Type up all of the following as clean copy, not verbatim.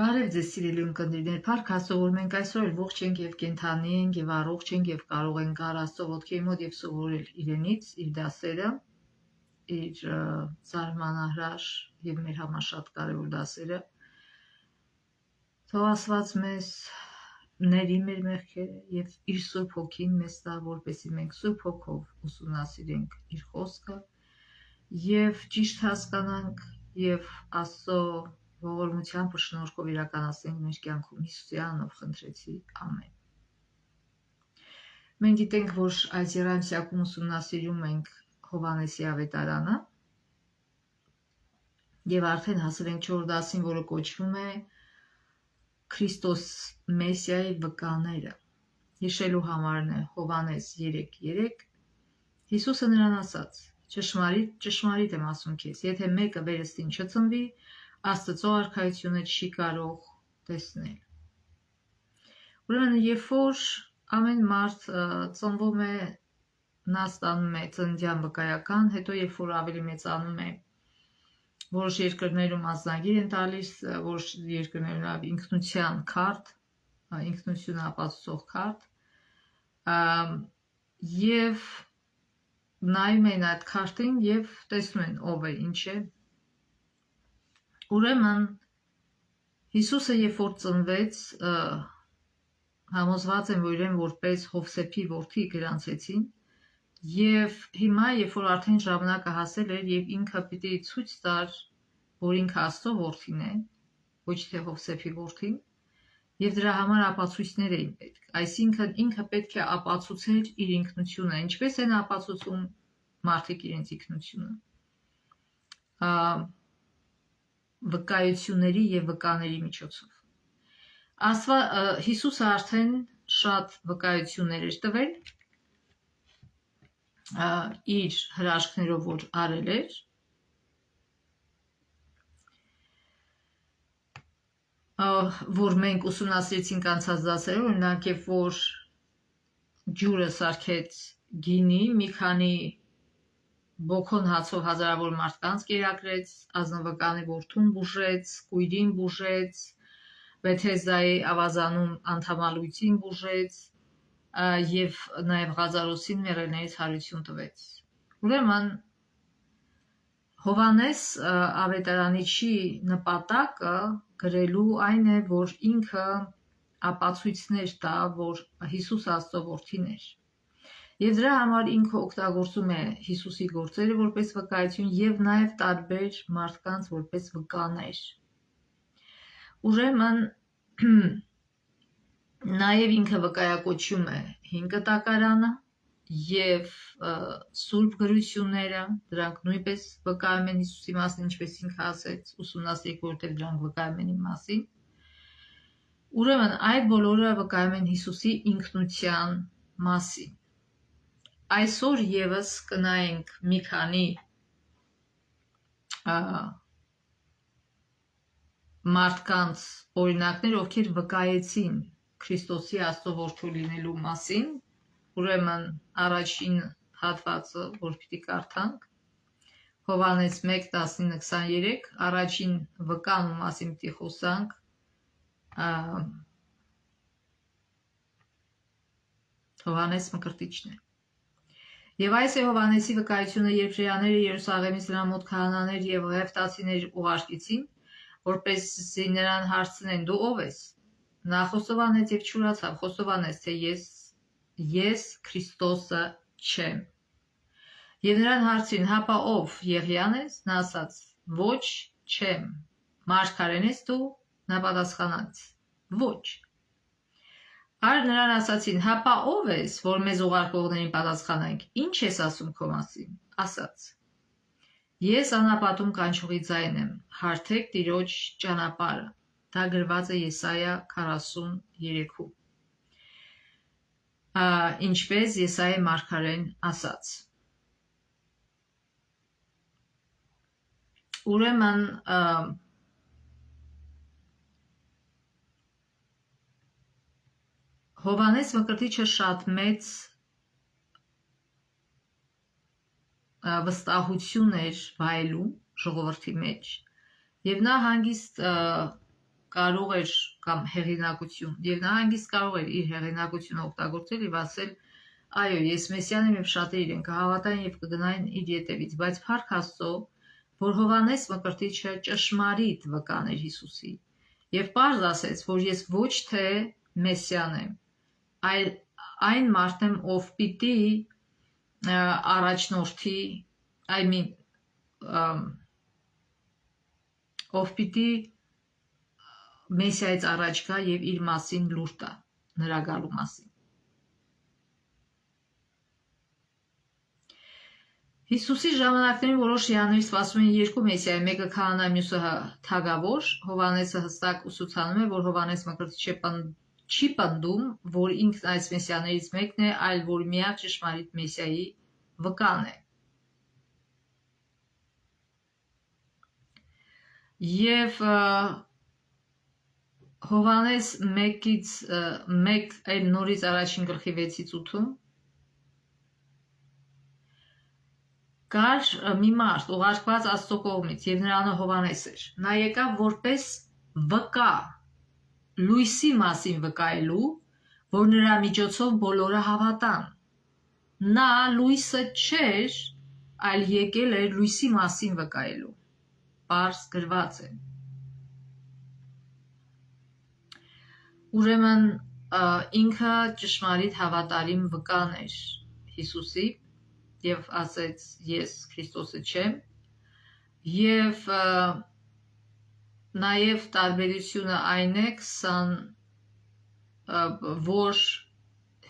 Բարև ձեզ սիրելի ունկնդիրներ, Փառք Աստծո, որ մենք այսօր էլ ողջ ենք եւ կենդանի ենք եւ առողջ ենք եւ կարող ենք գալ Աստծո ոտքի մոտ եւ սովորել իրենից, իր դասերը, իր զարմանահրաշ եւ մեր համար շատ կարեւոր դասերը։ Թող Աստված մեզ ների մեր մեղքերը եւ իր Սուրբ Հոգին մեզ տա, որպեսզի մենք Սուրբ Հոգով ուսումնասիրենք իր խոսքը եւ ճիշտ հասկանանք եւ Աստծո ողորմությամբ ու շնորհքով իրականացնենք մեր կյանքում Հիսուսի անունով խնդրեցի, ամեն։ Մենք գիտենք, որ այս երամսյակում ուսումնասիրում ենք Հովհաննեսի ավետարանը եւ արդեն հասել ենք 4 դասին, որը կոչվում է Քրիստոս Մեսիայի վկաները։ Հիշելու համարն է Հովհաննես 3:3 Հիսուսը նրան ասաց. Ճշմարիտ եմ ասում քեզ, եթե մեկը վերստին չծնվի, Աստծո արքայությունը չի կարող տեսնել։ Ուրեմն, երբ որ ամեն մարդ ծնվում է, նա ստանում է ծննդյան վկայական, հետո երբ որ ավելի մեծանում է, որոշ երկրներում ազնագիր են տալիս, որոշ երկրներում ինքնության քարտ, ինքնությունը ապացուցող քարտ, եւ նայում են այդ քարտին եւ տեսնում են ով է, ինչ է։ Ուրեմն Հիսուսը երբ որ ծնվեց, համոզված եմ, որ իրեն որպես Հովսեփի որդի գրանցեցին, եւ հիմա երբ որ արդեն ժամանակը հասել էր եւ ինքը պիտի ցույց տար, որ ինքը Աստծո որդին է, ոչ թե Հովսեփի որդին, եւ դրա համար ապացույցներ էին պետք։ Այսինքն ինքը պետք է ապացուցեր իր ինքնությունը, ինչպես են ապացուցում մարդիկ իրենց ինքնությունը։ Վկայությունների եւ վկաների միջոցով։ Հիսուսը արդեն շատ վկայություններ էր տվել իր հրաշքներով, որ արել էր, որ մենք ուսումնասիրեցինք անցած դասերում, օրինակ երբ որ ջուրը սարքեց գինի, մի քանի բոքոն հացով հազարավոր մարդկանց կերակրեց, ազնվականի որդուն բուժեց, կույրին բուժեց, Բեթեսդայի ավազանում անդամալույցին բուժեց եւ նաեւ Ղազարոսին մեռելներից հարություն տվեց։ Ուրեմն Հովհաննես ավետարանիչի նպատակը գրելու այն է, որ ինքը ապացույցներ տա, որ Հիսուս Աստծո որդին էր։ Եվ դրա համար ինքը օգտագործում է Հիսուսի գործերը որպես վկայություն եւ նաեւ տարբեր մարդկանց որպես վկաներ։ Ուրեմն նաեւ ինքը վկայակոչում է 5 կտակարանը եւ սուրբ գրությունները, դրանք նույնպես վկայում են Հիսուսի մասին, ինչպես ինքը ասեց, ուսումնասիրեք, որովհետեւ դրանք վկայում են իմ մասին։ Ուրեմն այդ բոլորը վկայում են Հիսուսի ինքնության մասին։ Այսօր եւս կնայենք մի քանի մարդկանց օրինակներ, ովքեր վկայեցին Քրիստոսի Աստծո որդու լինելու մասին։ Ուրեմն առաջին հատվածը, որ պիտի կարդանք, Հովհաննես 1:19-23, առաջին վկանու մասին պիտի խոսանք, Հովհաննես Մկրտիչն է։ Եվ այս է Հովհաննեսի վկայությունը, երբ հրեաները Երուսաղեմից նրա մոտ քահանաներ եւ ղևտացիներ ուղարկեցին, որպեսզի նրան հարցնեն, դու ով ես։ Նա խոստովանեց եւ չուրացավ, խոստովանեց, թե ես Քրիստոսը չեմ։ Եվ նրան հարցրին, հապա ով, Եղիան ես։ Նա ասաց, ոչ, չեմ։ Մարգարեն ես դու։ Նա պատասխանեց, ոչ։ Արդ նրան ասացին, հապա ով ես, որ մեզ ուղարկողներին պատասխանենք, ինչ ես ասում քո մասին։ Ասաց, ես անապատում կանչողի ձայն եմ, հարթեք Տիրոջ ճանապարհը։ Դա գրված է Եսայա 43-ում։ Ինչպես Եսայա մարգարեն ասաց։ Ուրեմն Հովհաննես Մկրտիչը շատ մեծ վստահություն էր վայելում ժողովրդի մեջ, եւ նա հանգիստ կարող էր կամ հեղինակություն եւ նա հանգիստ կարող էր իր հեղինակությունը օգտագործել եւ ասել այո ես մեսիան եմ եւ շատերը իրեն կհավատային եւ կգնային իր ետևից բայց փառք Աստծո որ Հովհաննես Մկրտիչը ճշմարիտ վկան էր Հիսուսի եւ պարզ ասեց որ ես ոչ թե մեսիան եմ այլ այն մարդն եմ ով պիտի առաջնորդի ով պիտի մեսիայից առաջ գա եւ իր մասին լուր տա նրա գալու մասին Հիսուսի ժամանակներին որոշ հիաների սպասում էին երկու մեսիայի, մեկը քահանա, մյուսը թագավոր, Հովհաննեսը հստակ ուսուցանում է, որ Հովհաննես Մկրտիչը չի պնդում, որ ինքն այս մեսիաներից մեկն է, այլ որ միակ ճշմարիտ մեսիայի վկան է։ Եվ Հովհաննես 1-ից այլ նորից առաջին գլխի 6-ից 8-ում Կար մի մարդ ուղարկված Աստծո կողմից եւ նրա անունը Հովհաննես էր։ Նա եկավ որպես վկա, լույսի մասին վկայելու, որ նրա միջոցով բոլորը հավատան։ Նա լույսը չէր, այլ եկել էր լույսի մասին վկայելու։ Պարզ գրված է։ Ուրեմն ինքը ճշմարիտ հավատարիմ վկան էր Հիսուսի եւ ասեց ես Քրիստոսը չեմ եւ նաեւ տարբերությունը այն է որ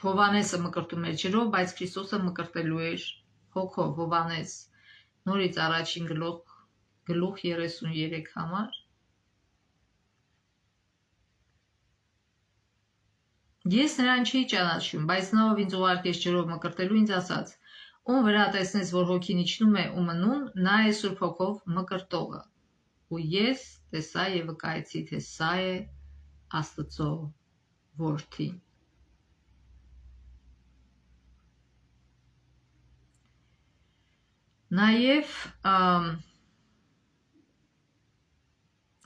Հովհաննեսը մկրտում էր ջրով, բայց Քրիստոսը մկրտելու էր հոգով Հովհաննես նորից առաջին գլուխ 33 համար Ես նրան չի ճանաչում, բայց նա ով ինձ ուղարկեց ջրով մկրտելու ինձ ասաց Ում վրա տեսնես, որ հոգին իջնում է ու մնում, նա է Սուրբ Հոգով մկրտողը։ Ու ես տեսա եւ վկայեցի, թե սա է Աստծո որդին։ Նաեւ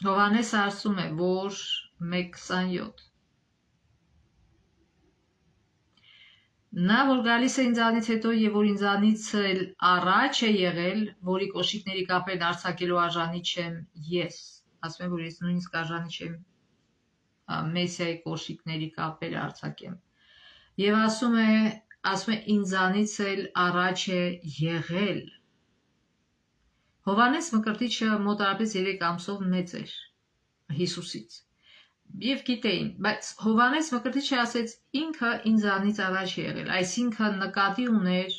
Հովհաննեսը ասում է, որ 1:27 Նա որ գալիս է ինձանից հետո եւ որ ինձանից էլ առաջ է եղել, որի կոշիկների կապերն արձակելու արժանի չեմ ես։ Ասում եմ, որ ես նույնիսկ արժանի չեմ մեսիայի կոշիկների կապերը արձակեմ։ Եվ ասում է ինձանից էլ առաջ է եղել։ Հովհաննես Մկրտիչը մոտարապես 3 ամսով մեծ էր Հիսուսից։ Եվ գիտեին, բայց Հովհաննես Մկրտիչը ասեց ինքը ինձանից առաջ է եղել, այսինքն նկատի ուներ,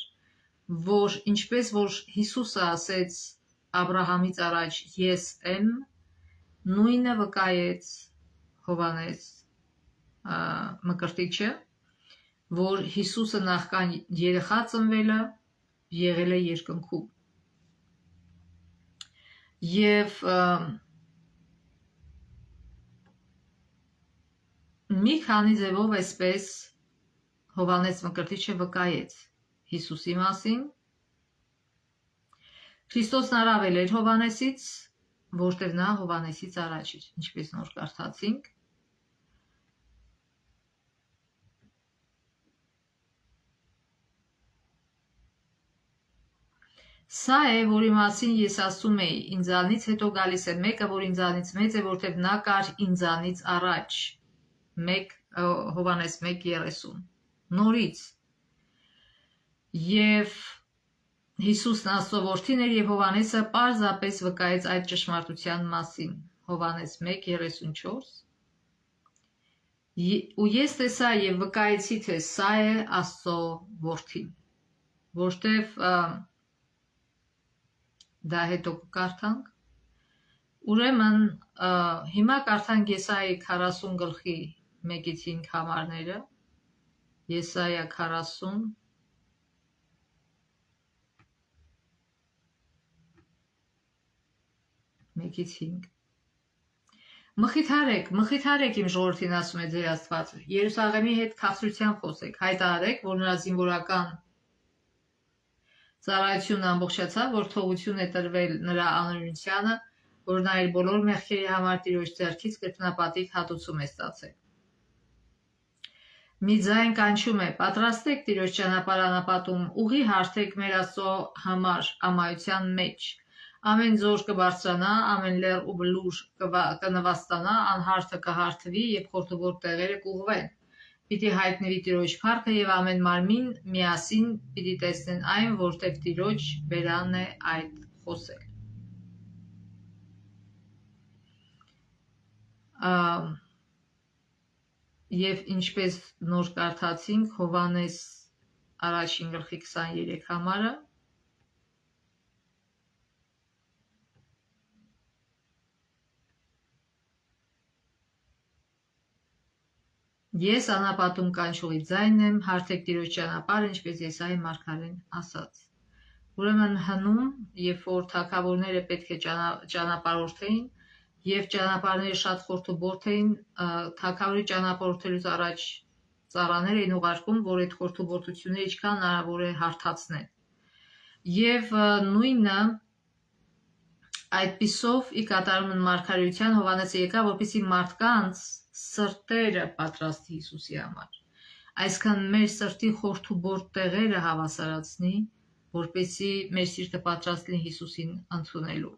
որ ինչպես որ Հիսուսը ասեց Աբրահամից առաջ ես եմ, նույնը վկայեց Հովհաննես Մկրտիչը, որ Հիսուսը նախքան երեխա ծնվելը եղել է երկնքում։ Եվ մի քանի ձևով այսպես Հովհաննես Մկրտիչը վկայեց Հիսուսի մասին։ Քրիստոսն առավել էր Հովհաննեսից, որտեղ նա Հովհաննեսից առաջ էր, ինչպես նոր կարդացինք։ Սա է, որի մասին ես ասում էի, ինձանից հետո գալիս է մեկը, որ ինձանից մեծ է, որտեղ նա կար ինձանից առաջ։ Հովհաննես 1:30 նորից եւ Հիսուսն Աստծո որդին էր եւ Հովհաննեսը պարզապես վկայեց այդ ճշմարտության մասին Հովհաննես 1:34 ու ես տեսա եւ վկայեցի թե սա է Աստծո որդին որտեւ դա հետո կկարդանք ուրեմն հիմա կարդանք Եսայի 40 գլխի 1-ից 5 համարները Եսայա 40 1-ից 5 Մխիթարեք իմ ժողովրդին ասում է ձեր Աստվածը Երուսաղեմի հետ քաղցրությամբ խոսեք հայտարարեք որ նրա զինվորական ծառայությունն ամբողջացավ որ թողություն է տրվել նրա անօրինությանը որ նա իր բոլոր մեղքերի համար Տիրոջ ձեռքից կրկնապատիկ հատուցում է ստացել։ Մի ձայն կանչում է. պատրաստեք Տիրոջ ճանապարհ անապատում, ուղի հարթեք մեր Աստծո համար ամայության մեջ։ Ամեն ձոր կբարձրանա, ամեն լեռ ու բլուր կնվաստանա, անհարթը կհարթվի եւ խորթուբորտ տեղերը կուղվեն։ Պիտի հայտնվի Տիրոջ փառքը եւ ամեն մարմին միասին պիտի տեսնեն այն, որտեղ Տիրոջ բերանն է այդ խոսել։ Եվ ինչպես նոր կարդացինք Հովհաննես առաջին գլխի 23 համարը, ես անապատում կանչողի ձայնն եմ, հարթեք Տիրոջ ճանապարհը, ինչպես Եսայի մարգարեն ասաց։ Ուրեմն հնում, երբ որ թագավորները պետք է ճանապարհորդեին, եւ ճանապարհները շատ խորթուբորտ էին, թագավորի ճանապարհորդելուց առաջ ծառաներ էին ուղարկում, որ այդ խորթուբորտությունները ինչքան հնարավոր է հարթացնեն։ Եվ նույնը այդպիսով ի կատարումն մարգարեության Հովհաննեսը եկավ, որպեսզի մարդկանց սրտերը պատրաստի Հիսուսի համար։ Այսքան մեր սրտի խորթուբորտ տեղերը հավասարացնի, որպեսզի մեր սիրտը պատրաստ լինի Հիսուսին ընդունելու։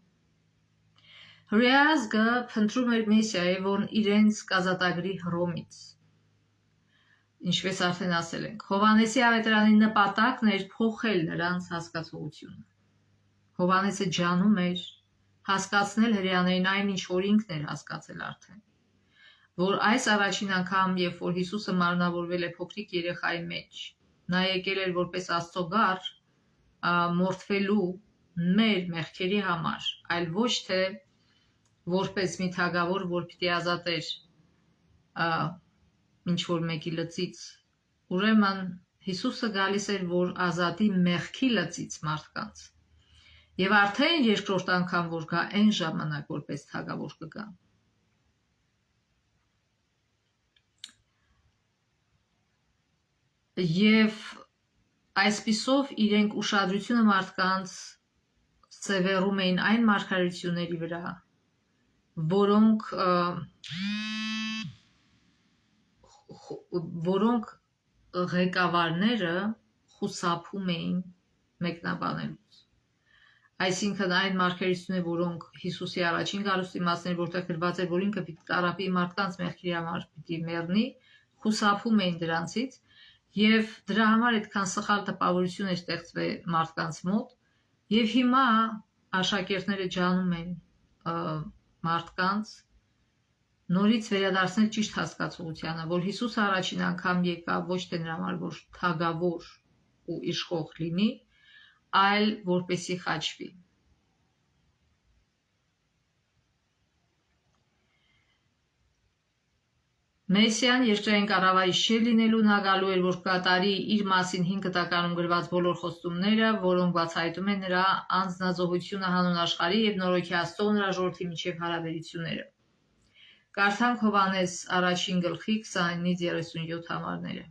Հրեազգը փնտրում էր Մեսիայի, որն իրենց կազատագրի Հռոմից։ Ինչպես արդեն ասել ենք, Հովհաննեսի ավետարանի նպատակն էր փոխել նրանց հասկացողությունը։ Հովհաննեսը ջանում էր հասկացնել հրեաներին այն, ինչ որ ինքն էր հասկացել արդեն, որ այս առաջին անգամ, երբ որ Հիսուսը մարմնավորվել է փոքրիկ երեխայի մեջ, նա եկել էր որպես Աստծո գառ, մորթվելու մեր մեղքերի համար, այլ ոչ թե որպես մի թագավոր, որ պիտի ազատեր ինչ որ մեկի լծից։ Ուրեմն Հիսուսը գալիս էր, որ ազատի մեղքի լծից մարդկանց։ Եվ արդեն երկրորդ անգամ որ գա, այն ժամանակ որպես թագավոր կգա։ Եվ այսպիսով իրենք ուշադրությունը մարդկանց սևեռում էին այն մարգարեությունների վրա, որոնք ղեկավարները խուսափում էին մեկնաբանելուց։ Այսինքն այն մարգարեությունները, որոնք Հիսուսի առաջին գալուստի մասն էր, որտեղ գրված էր, որ ինքը պիտի տարապի մարդկանց մեղքերի համար պիտի մեռնի, խուսափում էին դրանցից, եւ դրա համար այդքան սխալ տպավորություն է ստեղծվել մարդկանց մոտ, եւ հիմա աշակերտները ջանում են մարդկանց նորից վերադարձնել ճիշտ հասկացողությանը, որ Հիսուսը առաջին անգամ եկավ ոչ թե նրա համար, որ թագավոր ու իշխող լինի, այլ որպեսի խաչվի։ Մեսիան երկրային կառավարիչ չէր լինելու, նա գալու էր, որ կատարի իր մասին 5 տականում գրված բոլոր խոստումները, որոնք բացահայտում են նրա անձնազոհությունը հանուն աշխարհի եւ նորոգի Աստծո ու նրա ժողովրդի միջև հարաբերությունները։ Կարդանք Հովհաննես առաջին գլխի 29-37 համարները։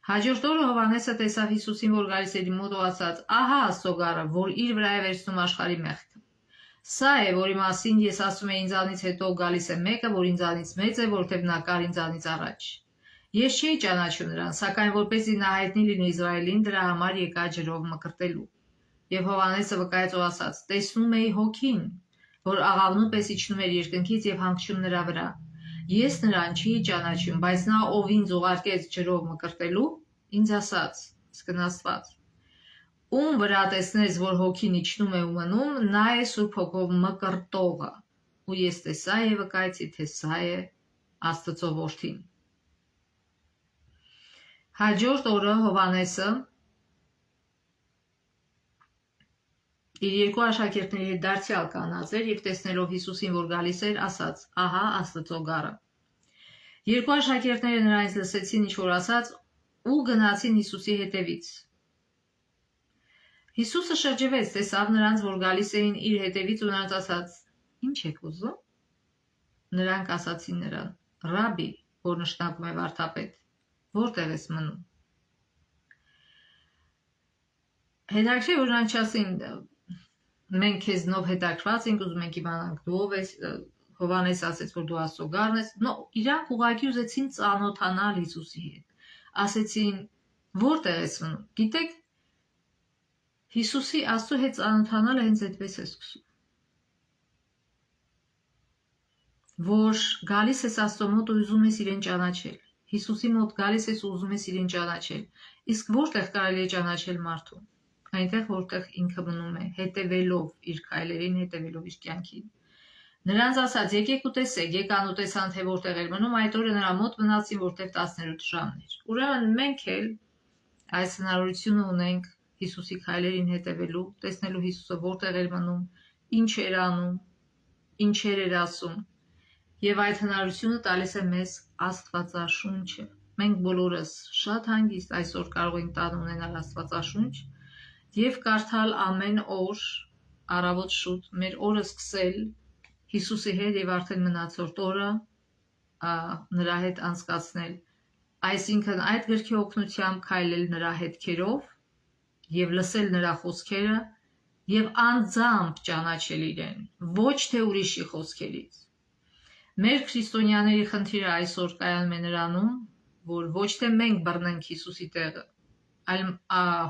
Հաջորդ օրը Հովհաննեսը տեսավ Հիսուսին, որ գալիս էր իր մոտ ու ասաց. «Ահա Աստծո գառը, որ իր վրա է վերցնում աշխարհի մեղքը։ Սա է, որի մասին ես ասում եմ, ինձանից հետո գալիս է մեկը, որ ինձանից մեծ է, որովհետև նա կար ինձանից առաջ։ Ես չէի ճանաչում նրան, սակայն որպեսզի նա հայտնի լինի Իսրայելին, դրա համար եկա ջրով մկրտելու»։ Եվ Հովհաննեսը վկայեց ու ասաց. «Տեսնում էի հոգին, որ աղավնու պես իջնում էր երկնքից եւ հանգչում նրա վրա։ Ես նրան չի ճանաչում, բայց նա, ով ինձ ուղարկեց ջրով մկրտելու, ինձ ասաց, իսկն Աստված. ում վրա տեսնես, որ հոգին իջնում է ու մնում, նա է Սուրբ Հոգով մկրտողը։ Ու ես տեսա եւ վկայեցի, թե սա է Աստծո որդին»։ Հաջորդ օրը Հովհաննեսը իր երկու աշակերտների հետ դարձյալ կանած էր եւ տեսնելով Հիսուսին, որ գալիս էր, ասաց. «Ահա Աստծո գառը»։ Երկու աշակերտները նրանից լսեցին, ինչ որ ասաց, ու գնացին Հիսուսի հետևից։ Հիսուսը շրջվեց, տեսավ նրանց, որ գալիս էին իր հետևից ու նրանց ասաց. «Ինչ եք ուզում»։ Նրանք ասացին նրան. «Ռաբբի», որ նշանակում է վարդապետ, որտեղ ես մնում։ Հետաքրքիր որ նրանք չասին մենք քեզնով հետաքրված ենք, ուզում ենք իմանանք դու ով ես, Հովանես ասեց, որ դու Աստծո գառն ես, իրանք ուղղակի ուզեցին ծանոթանալ Հիսուսի հետ, ասեցին, որտեղ ես մնում, գիտեք, Հիսուսի Աստծո հետ ծանոթանալը հենց այդպես է սկսում, որ գալիս ես Աստծո մոտ ու ուզում ես իրեն ճանաչել, Հիսուսի մոտ գալիս ես ու ուզում ես իրեն ճանաչել, իսկ որտեղ կարելի է ճանաչել մարդուն, այնտեղ որտեղ ինքը մնում է, հետևելով իր քայլերին, հետևելով իր կյանքին։ Նրանց ասաց, եկեք ու տեսեք, եկան ու տեսան, թե որտեղ էր մնում, այդ օրը նրա մոտ մնացին, որտեղ 17 ժամն էր։ Ուրեմն մենք էլ այս հնարավորությունը ունենք Հիսուսի քայլերին հետևելու, տեսնելու Հիսուսը որտեղ էր մնում, ինչ էր անում, ինչեր էր ասում։ Եվ այդ հնարավորությունը տալիս է մեզ Աստվածաշունչը։ Մենք բոլորս շատ հանգիստ այսօր կարող ենք տան ունենալ Աստվածաշունչ եւ կարդալ ամեն օր առավոտ շուտ մեր օրը սկսել Հիսուսի հետ եւ արդեն մնացորդ օրը նրա հետ անցկացնել, այսինքն այդ գրքի օգնությամբ քայլել նրա հետքերով եւ լսել նրա խոսքերը եւ անձամբ ճանաչել իրեն, ոչ թե ուրիշի խոսքերից։ Մեր քրիստոնյաների խնդիրը այսօր կայանում է նրանում, որ ոչ թե մենք բռնենք Հիսուսի տեղը, այլ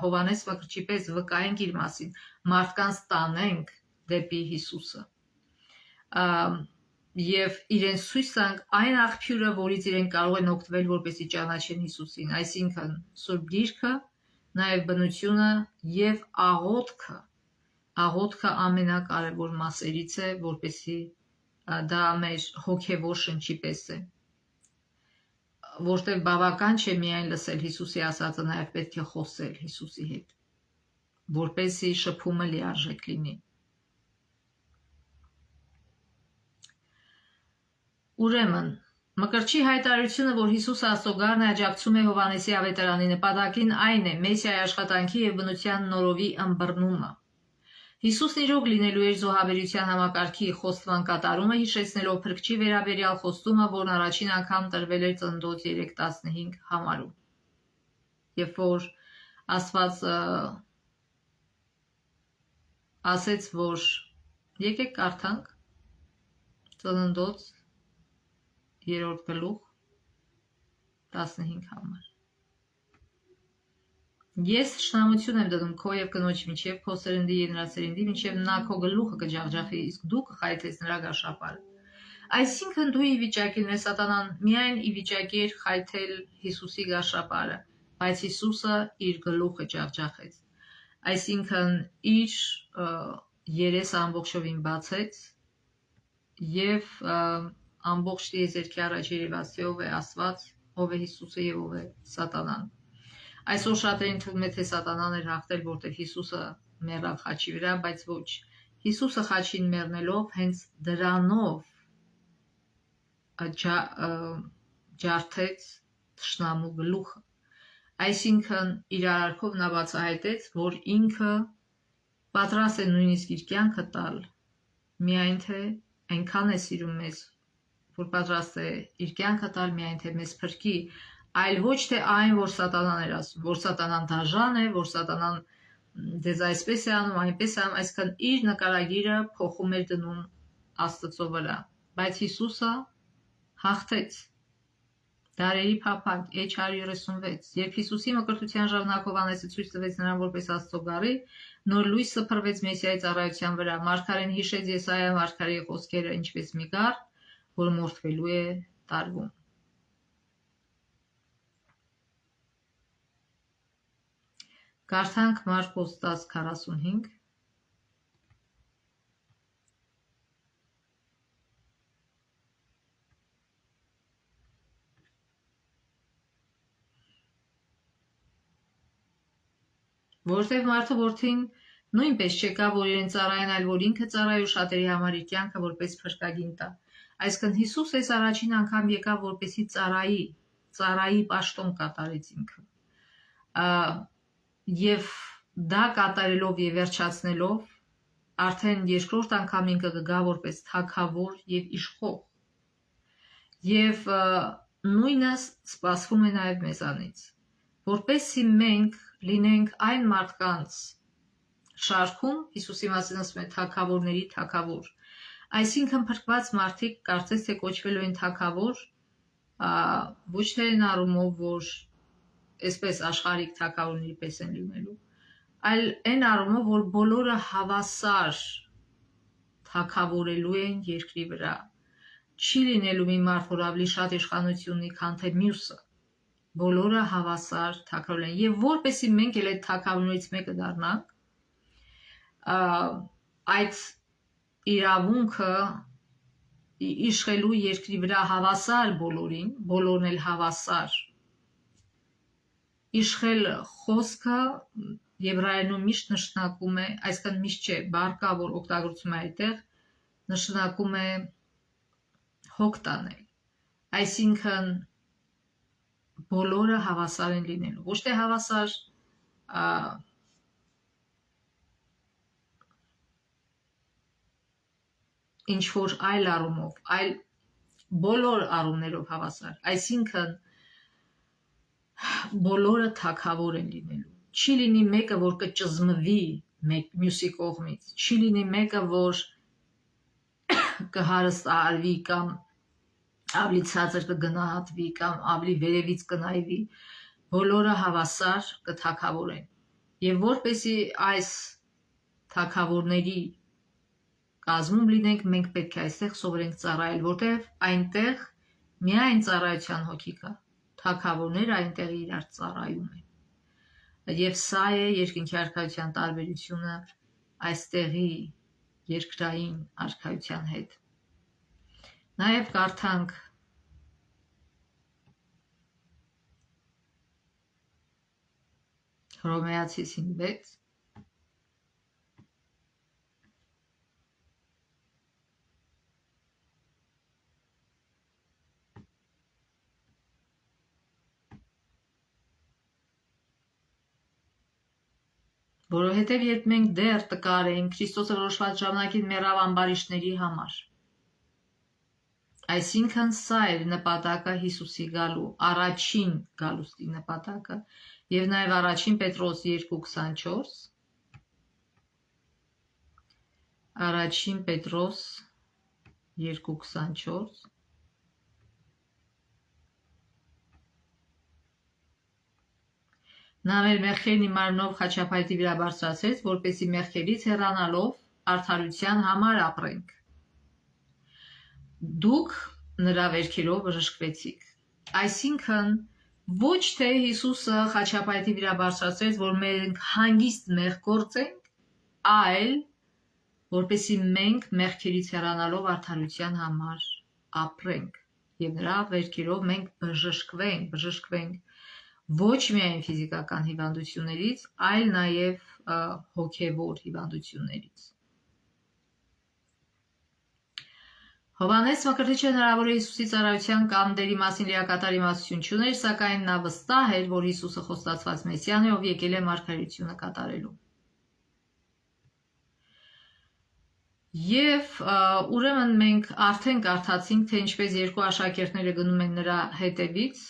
Հովանես Մկրտչի պես վկայենք իր մասին, մարդկանց տանենք դեպի Հիսուսը։ Եվ իրեն ցույց տանք այն աղբյուրը, որից իրեն կարող են օգտվել, որպեսզի ճանաչեն Հիսուսին, այսինքն Սուրբ Գիրքը, նաև բնությունը եւ աղոթքը ամենակարևոր մասերից է, որպեսզի դա մեր հոգևոր շնչի պես է, որտեղ բավական չէ միայն լսել Հիսուսի ասածը, նաև պետք է խոսել Հիսուսի հետ, որպեսզի շփումը լիարժեք լինի։ Ուրեմն, Մկրտչի հայտարարությունը, որ Հիսուսը Աստծո գառն է, աջակցում է Հովանեսի ավետարանի նպատակին, այն է Մեսիայի աշխատանքի եւ բնության նորովի ըմբռնումը։ Հիսուսն իրոք լինելու էր զոհաբերության համակարգի խոստման կատարումը, հիշեցնելով Փրկչի վերաբերյալ խոստումը, որն առաջին անգամ տրվել էր Ծննդոց 3:15 համարում։ Երբ որ Աստված ասեց, որ եկեք կարդանք Ծննդոց 3-րդ գլուխ 15 համար։ Ես շնամություն եմ դնում քո եւ կնոջի միջև, քո սերնդի եւ նրա սերնդի միջև, նա քո գլուխը կջախջախի, իսկ դու կխայթես նրա գաշապարը։ Այսինքն դու ի վիճակի ես սատանան միայն ի վիճակի էր խայթել Հիսուսի գաշապարը, բայց Հիսուսը իր գլուխը ջախջախեց։ Այսինքն իր երեսը ամբողջովին բացեց եւ ամբողջ տիեզերքի առաջ երևացի ով է Աստված, ով է Հիսուսը եւ ով է սատանան։ Այսօր շատերին թվում է, թե սատանան էր հաղթել, որտեղ Հիսուսը մեռավ խաչի վրա, բայց ոչ։ Հիսուսը խաչին մեռնելով հենց դրանով ջարդեց թշնամու գլուխը։ Այսինքն իր արարքով նա բացահայտեց, որ ինքը պատրաստ է նույնիսկ իր կյանքը տալ, միայն թե այնքան է սիրում մեզ, որ պատրաստ է իր կյանքը տալ միայն թե մեզ փրկի, այլ ոչ թե այն, որ սատանան էր ասում, որ սատանան դաժան է, որ սատանան դեզ այսպես է անում, այնպես է անում, այսինքն իր նկարագիրը փոխում էր դնում Աստծո վրա, բայց Հիսուսը հաղթեց։ Դարերի փափակ H136, երբ Հիսուսի մկրտության ժամանակ Հովանեսը ցույց տվեց նրան որպես Աստծո գառի, նոր լույս սփռվեց Մեսիայի ծառայության վրա, մարգարեն հիշեց Եսայիա մարգարեի խոսքերը, ինչպես մի գառ, որ մորթվելու է տարվում։ Կարդանք Մարկոս 10:45։ Որտեւ մարդու որդին նույնպես չեկա, որ իրեն ծառայեն, այլ որ ինքը ծառայ ու շատերի համար իր կյանքը որպես փրկագին տա։ Այսինքն Հիսուս այս առաջին անգամ եկավ, որպեսի ծառայի պաշտոն կատարեց ինքը։ Եվ դա կատարելով եւ վերջացնելով արդեն երկրորդ անգամ ինքը կգա որպես թագավոր եւ իշխող։ Եվ նույնը սպասվում է նաեւ մեզանից, որպեսզի մենք լինենք այն մարդկանց շարքում Հիսուսի մասին ասում է թագավորների թագավոր։ Այսինքն փրկված մարդիկ կարծես թե կոչվելու են թագավոր, ոչ թե այն առումով, որ այսպես աշխարհիկ թագավորների պես են լինելու, այլ այն առումով, որ բոլորը հավասար թագավորելու են երկրի վրա։ Չի լինելու մի մարդ, որ ավելի շատ իշխանություն ունի, քան թե մյուսը։ Բոլորը հավասար թագավորել են։ Եվ որպեսզի մենք էլ այդ թագավորներից մեկը դառնանք, այդ իրավունքը իշխելու երկրի վրա հավասար բոլորին, բոլորն էլ հավասար իշխել խոսքը եբրայերենում միշտ նշանակում է, այսքան միշտ չէ, բառ կա, որ օգտագործում է այդտեղ, նշանակում է հոգ տանել, այսինքն բոլորը հավասար են լինելու, ոչ թե հավասար ինչ որ այլ առումով, այլ բոլոր առումներով հավասար, այսինքն բոլորը թագավոր են լինելու։ Չի լինի մեկը, որ կճզմվի մյուսի կողմից, չի լինի մեկը, որ կհարստահարվի կամ ավելի ցածր կգնահատվի կամ ավելի վերևից կնայվի, բոլորը հավասար կթագավորեն։ Եվ որպեսզի այս թագավորների կազմում լինենք, մենք պետք է այստեղ սովորենք ծառայել, որտեղ այնտեղ միայն ծառայության հոգի կա, թագավորները այնտեղ իրար ծառայում են։ Եվ սա է երկնքի արքայության տարբերությունը այստեղի երկրային արքայության հետ։ Նաև կարդանք Հռոմեացիս 5:6 Որովհետև երբ մենք դեռ տկար էինք, Քրիստոսը որոշված ժամանակին մեռավ ամբարիշտների համար։ Այսինքն սա էր նպատակը Հիսուսի գալու, առաջին գալուստի նպատակը, եւ նաեւ առաջին Պետրոս 2:24 Առաջին Պետրոս 2:24 Նա մեր մեղքերն իր մարմնով խաչապայտի վրա բարձրացրեց, որպեսզի մեղքերից հեռանալով արդարության համար ապրենք։ Դուք նրա վերքերով բժշկվեցիք։ Այսինքն ոչ թե Հիսուսը խաչապայտի վրա բարձրացրեց, որ մենք հանգիստ մեղք գործենք, այլ որպեսզի մենք մեղքերից հեռանալով արդարության համար ապրենք եւ նրա վերքերով մենք բժշկվենք ոչ միայն ֆիզիկական հիվանդություններից, այլ նաև հոգևոր հիվանդություններից։ Հովհաննես Մկրտիչը հնարավոր է Հիսուսի ծառայության կամ դերի մասին լիակատար իմաստություն չուներ, սակայն նա վստահ էր, որ Հիսուսը խոստացված Մեսիան է, ով եկել է մարգարեությունը կատարելու։ Եվ ուրեմն մենք արդեն կարդացինք, թե ինչպես երկու աշակերտները գնում են նրա հետևից,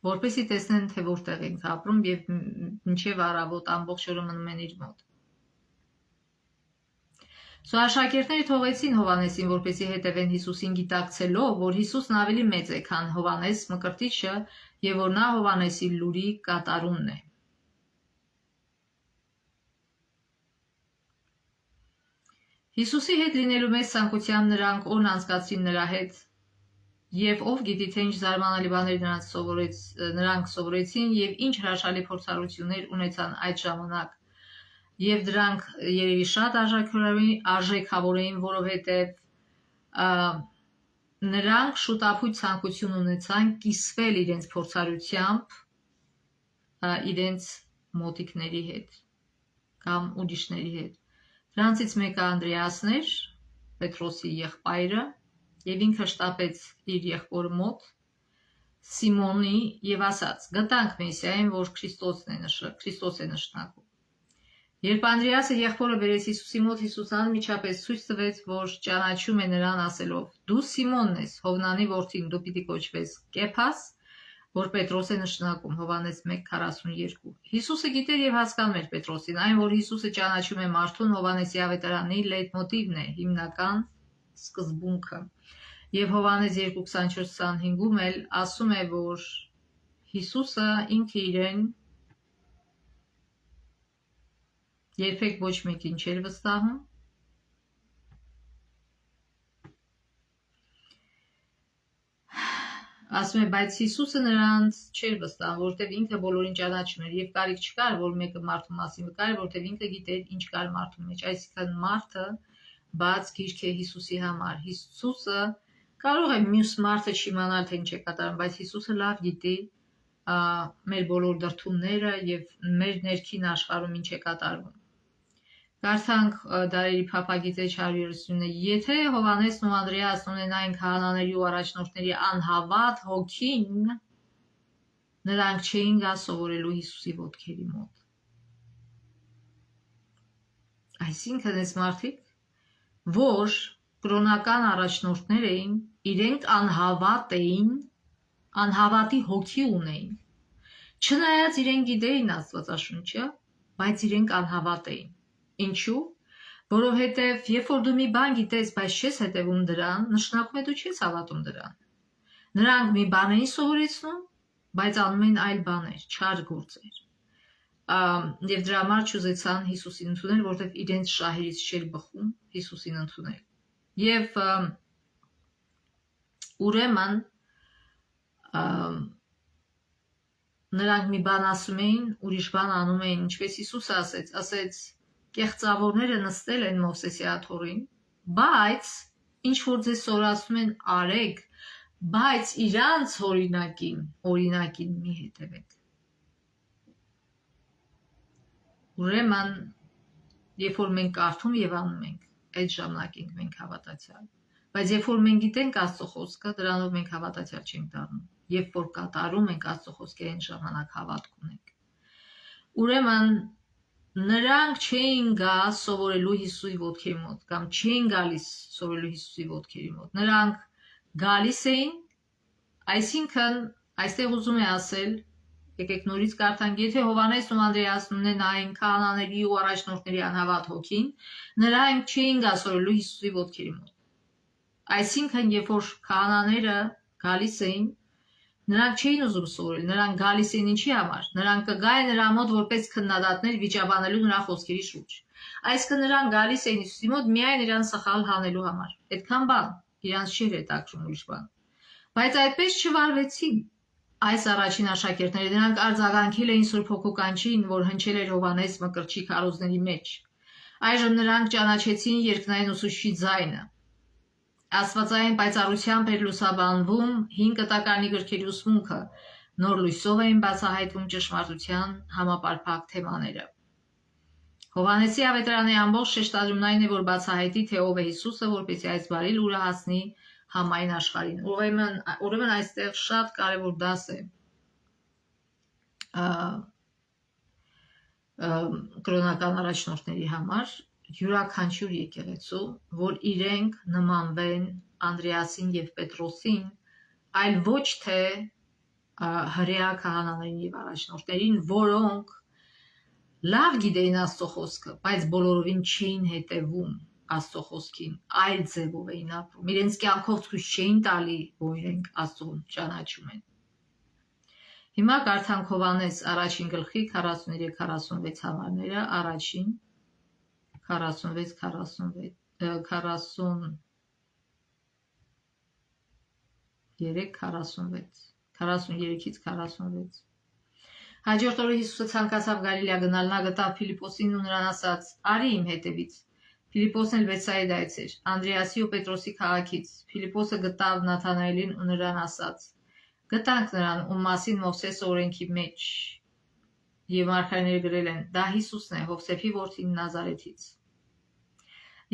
որպեսզի տեսնեն, թե որտեղ ենք ապրում եւ մինչեւ առավոտ ամբողջ օրը մնում են իր մոտ։ Աշակերտները թողեցին Հովհաննեսին, որպեսզի հետևեն Հիսուսին, գիտակցելով, որ Հիսուսն ավելի մեծ է, քան Հովհաննես Մկրտիչը եւ որ նա Հովհաննեսի լուրի կատարումն է։ Հիսուսի հետ լինելու մեծ ցանկությամբ նրանք օրն անցկացրին նրա հետ, եւ ով գիտի թե ինչ զարմանալի բաներ նրանք սովորեցին եւ ինչ հրաշալի փորձառություններ ունեցան այդ ժամանակ, եւ դրանք երևի շատ արժեքավոր էին, որովհետեւ նրանք շուտապույտ ցանկություն ունեցան կիսվել իրենց փորձառությամբ իրենց մոտիկների հետ կամ ուրիշների հետ։ Դրանցից մեկը Անդրեասն էր, Պետրոսի եղբայրը, եւ ինքը շտապեց իր եղբորը մոտ Սիմոնի եւ ասաց. «Գտանք Մեսիային, որ Քրիստոս է նշանակում»։ Երբ Անդրեասը եղբորը բերեց Հիսուսի մոտ, Հիսուսը անմիջապես ցույց տվեց, որ ճանաչում է նրան, ասելով. «Դու Սիմոնն ես, Հովնանի որդին, դու պիտի կոչվես Կեփաս, որ Պետրոս է նշանակում Հովհաննես 1:42։ Հիսուսը գիտեր եւ հասկանում էր Պետրոսին, այն որ Հիսուսը ճանաչում է մարդուն Հովհաննեսի ավետարանի լեյտմոտիվն է, հիմնական սկզբունքը։ Եվ Հովհաննես 2:24-25-ում էլ ասում է, որ Հիսուսը ինքը իրեն երբեք ոչ մեկին չէր վստահում, ասում է, բայց Հիսուսը նրանց չէր վստահում, որովհետև ինքը բոլորին ճանաչում էր եւ կարիք չկար, որ մեկը մարդու մասին վկար, որովհետև ինքը գիտեր ինչ կար մարդու մեջ, այսինքն մարդը բաց գիրք է Հիսուսի համար։ Հիսուսը կարող է մյուս մարդը չիմանալ, թե ինչ է կատարում, բայց Հիսուսը լավ գիտի մեր բոլոր դրդումները եւ մեր ներքին աշխարհում ինչ է կատարվում։ Կարդանք Դարերի փափագիծեջ 130-ը, եթե Հովհաննեսն ու Անդրեասն ունենային քահանաների ու առաջնորդների անհավատ հոգին, նրանք չէին գա սովորելու Հիսուսի ոտքերի մոտ։ Այսինքն այս մարդիկ, որ կրոնական առաջնորդներ էին, իրենք անհավատ էին, անհավատի հոգի ունեին։ Չնայած իրենք գիտեին Աստվածաշունչը, բայց իրենք անհավատ էին։ Ինչու՞։ Որովհետև երբ որ դու մի բան գիտես, բայց չես հետևում դրան, նշանակում է դու չես հավատում դրան։ Նրանք մի բան էին սովորեցնում, բայց անում էին այլ բաներ, չար գործեր։ Եվ դրա համար չուզեցան Հիսուսին ընդունել, որովհետև իրենց շահերից չէր բխում Հիսուսին ընդունել։ Եվ ուրեմն նրանք մի բան ասում էին, ուրիշ բան անում էին, ինչպես Հիսուսը ասեց, կեղծավորները նստել են Մովսեսի աթոռին, բայց ինչ որ ձեզ սորացնում են արեք, բայց իրանց օրինակին մի հետևեք։ Ուրեմն, երբ որ մենք կարդում եւ անում ենք, այդ ժամանակ ենք մենք հավատացյալ։ Բայց երբ որ մենք գիտենք Աստծո խոսքը, դրանով մենք հավատացյալ չենք դառնում։ Երբ որ կատարում ենք Աստծո խոսքերը, այն ժամանակ հավատք ունենք։ Ուրեմն նրանք չէին գա սովորելու Հիսուսի ոտքերի մոտ կամ չէին գալիս սովորելու Հիսուսի ոտքերի մոտ։ Նրանք գալիս էին, այսինքն այստեղ ուզում է ասել, եկեք նորից կարդանք, եթե Հովհաննեսն ու Անդրեասն ունենային քահանաների ու առաջնորդների անհավատ հոգին, նրանք չէին գա սովորելու Հիսուսի ոտքերի մոտ։ Այսինքն երբ որ քահանաները գալիս էին, նրանք չէին ուզում սովորել, նրանք գալիս էին ինչի համար։ Նրանք կգային նրա մոտ որպես քննադատներ վիճաբանելու նրա խոսքերի շուրջ։ Այսինքն նրանք գալիս էին Հիսուսի մոտ միայն իրան սխալ հանելու համար։ Այդքան բան, իրանց չէր հետաքրում ուրիշ բան։ Բայց այդպես չվարվեցին այս առաջին աշակերտները, նրանք արձագանքել էին Սուրբ Հոգու կանչին, որ հնչել էր Հովհաննես Մկրտչի քարոզների մեջ։ Այժմ նրանք ճանաչեցին երկնային ուսուցչի ձայնը։ Աստվածային պայծառությամբ էր լուսաբանվում 5 կտակարանի գրքերի ուսմունքը, նոր լույսով էին բացահայտվում ճշմարտության համապարփակ թեմաները։ Հովհաննեսի ավետարանի ամբողջ շեշտադրումն այն է, որ բացահայտի, թե ով է Հիսուսը, որպեսզի այս բարի լուրը հասնի համայն աշխարհին։ Ուրեմն այստեղ շատ կարևոր դաս է կրոնական առաջնորդների համար, յուրաքանչյուր եկեղեցու, որ իրենք նմանվեն Անդրեասին եւ Պետրոսին, այլ ոչ թե հրեա քահանաներին եւ առաջնորդներին, որոնք լավ գիտեին Աստծո խոսքը, բայց բոլորովին չէին հետևում Աստծո խոսքին, այլ ձևով էին ապրում։ Իրենց կյանքով ցույց չէին տալի, որ իրենք Աստծուն ճանաչում են։ Հիմա կարդանք Հովհաննես առաջին գլխի 43-46 համարները, առաջին 43-46 Հաջորդ օրը Հիսուսը ցանկացավ Գալիլեա գնալ, նա գտավ Փիլիպոսին ու նրան ասաց. «Արի իմ հետևից»։ Փիլիպոսն էլ Բեթսայդայից էր, Անդրեասի ու Պետրոսի քաղաքից։ Փիլիպոսը գտավ Նաթանայելին ու նրան ասաց. «Գտանք նրան, ում մասին Մովսեսը օրենքի մեջ եւ մարգարեները գրել են, դա Հիսուսն է, Հովսեփի որդին Նազարեթից»։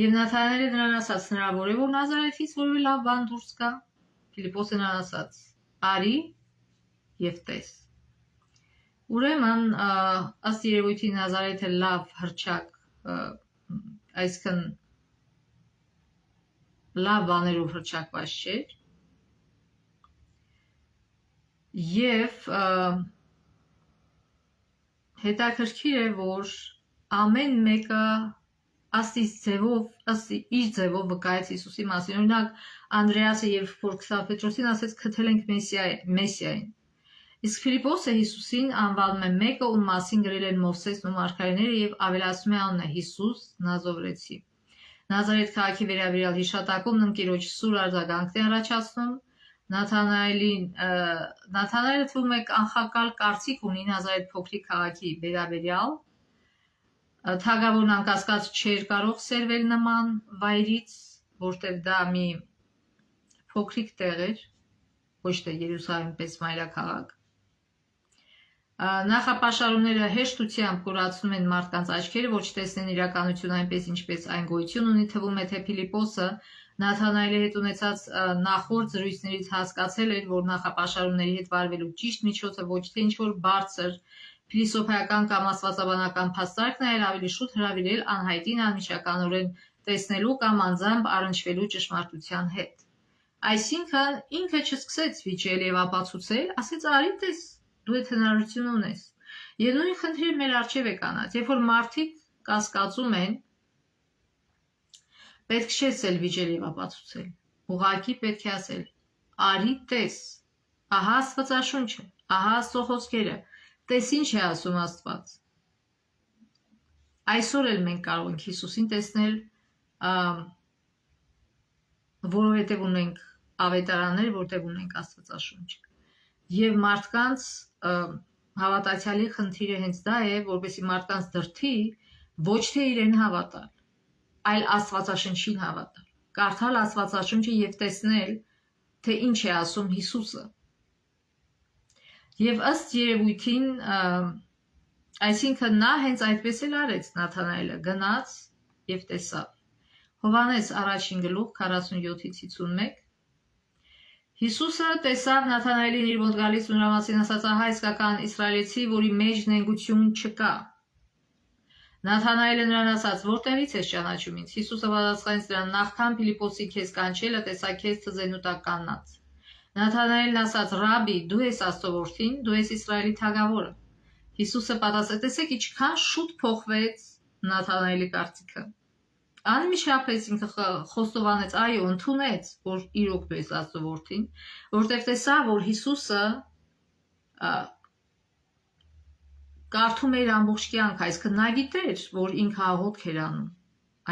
Եվ Նաթանայելը նրան ասաց. «Հնարավոր է, որ Նազարեթից որևէ լավ բան դուրս գա»։ Փիլիպոսը նրան ասաց. «Արի եւ տես»։ Ուրեմն ըստ երևույթի Նազարեթը լավ հռչակ, այսինքն լավ բաներով հռչակված չէր։ Եվ հետաքրքիր է, որ ամեն մեկը իր ձևով վկայեց Հիսուսի մասին։ Օրինակ Անդրեասը եւ Փորքսա Պետրոսին ասեց քթել ենք Մեսիային։ Իսկ Ֆիլիպոսը Հիսուսին անվանում է մեկը, ում մասին գրել են Մովսեսն ու մարգարեները եւ ավելացնում է անունը Հիսուս Նազովրեցի։ Նազարեթ քաղաքի վերաբերյալ հիշատակում ընկերոջ սուր արձագանքն է առաջացնում։ Նաթանայելը թվում է կանխակալ կարծիք ունի Նազարեթ փոքրիկ քաղաքի վերաբերյալ։ Թագավորն անկասկած չէր կարող սերվել նման վայրից, որտեղ դա մի փոքրիկ տեղ էր, ոչ թե Երուսաղեմ պես մայրաքաղաք։ Նախապաշարումները հեշտությամբ կուրացնում են մարդկանց աչքերը, ոչ տեսնեն իրականություն այնպես, ինչպես այն գոյություն ունի։ Թվում է, թե Ֆիլիպոսը Նաթանայելի հետ ունեցած նախորդ զրույցներից հասկացել էր, որ նախապաշարումների հետ վարվելու ճիշտ միջոցը ոչ թե ինչ-որ բարձր փիլիսոփայական կամ աստվածաբանական փաստարկն է, այլ ավելի շուտ հրավիրել անհայտին անմիջականորեն տեսնելու կամ անձամբ առնչվելու ճշմարտության հետ։ Այսինքն ինքը չսկսեց վիճել եւ ապացուցել, ասեց արի տես, դու այդ հնարավորությունը ունես։ Եվ նույն խնդիրը մեր առջև է կանած, երբ որ մարդիկ կասկածում են, պետք չէ ասել վիճել եւ ապացուցել։ Ուղղակի պետք է ասել, արի տես, ահա Աստվածաշունչը, ահա Աստծո խոսքերը, տես ինչ է ասում Աստված։ Այսօր էլ մենք կարող ենք Հիսուսին տեսնել, որովհետև ունենք ավետարաններ, որտեղ ունենք Աստվածաշունչ։ Եվ մարդկանց հավատացյալի խնդիրը հենց դա է, որպեսզի մարդկանց դրդի ոչ թե իրեն հավատալ, այլ Աստվածաշնչին հավատալ, կարդալ Աստվածաշունչը եւ տեսնել, թե ինչ է ասում Հիսուսը։ Եվ ըստ երևույթին, այսինքն նա հենց այդպես էլ արեց Նաթանայելը, գնաց եւ տեսավ։ Հովհաննես 1:47-51 Հիսուսը տեսավ Նաթանայելին իր մոտ գալիս ու նրա մասին ասաց, ահա իսկական իսրայելցի, որի մեջ նենգություն չկա։ Նաթանայելը նրան ասաց, որտեղից ես ճանաչում ինձ։ Հիսուսը պատասխանեց նրան, նախքան Փիլիպոսի քեզ կանչելը, տեսա քեզ թզենու տակ կանգնած։ Նաթանայելն ասաց, Ռաբի, դու ես Աստծո որդին, դու ես Իսրայելի թագավորը։ Հիսուսը պատասխանեց, տեսեք ինչքան շուտ փոխվեց Նաթանայելի կարծիքը։ Անմիջապես ինքը խոստովանեց, այո, ընդունեց, որ իրոք դու ես Աստծո որդին, որտեղ տեսա, որ Հիսուսը կարդում էր ամբողջ կյանք, այսինքն նա գիտեր, որ ինքը աղոթք էր անում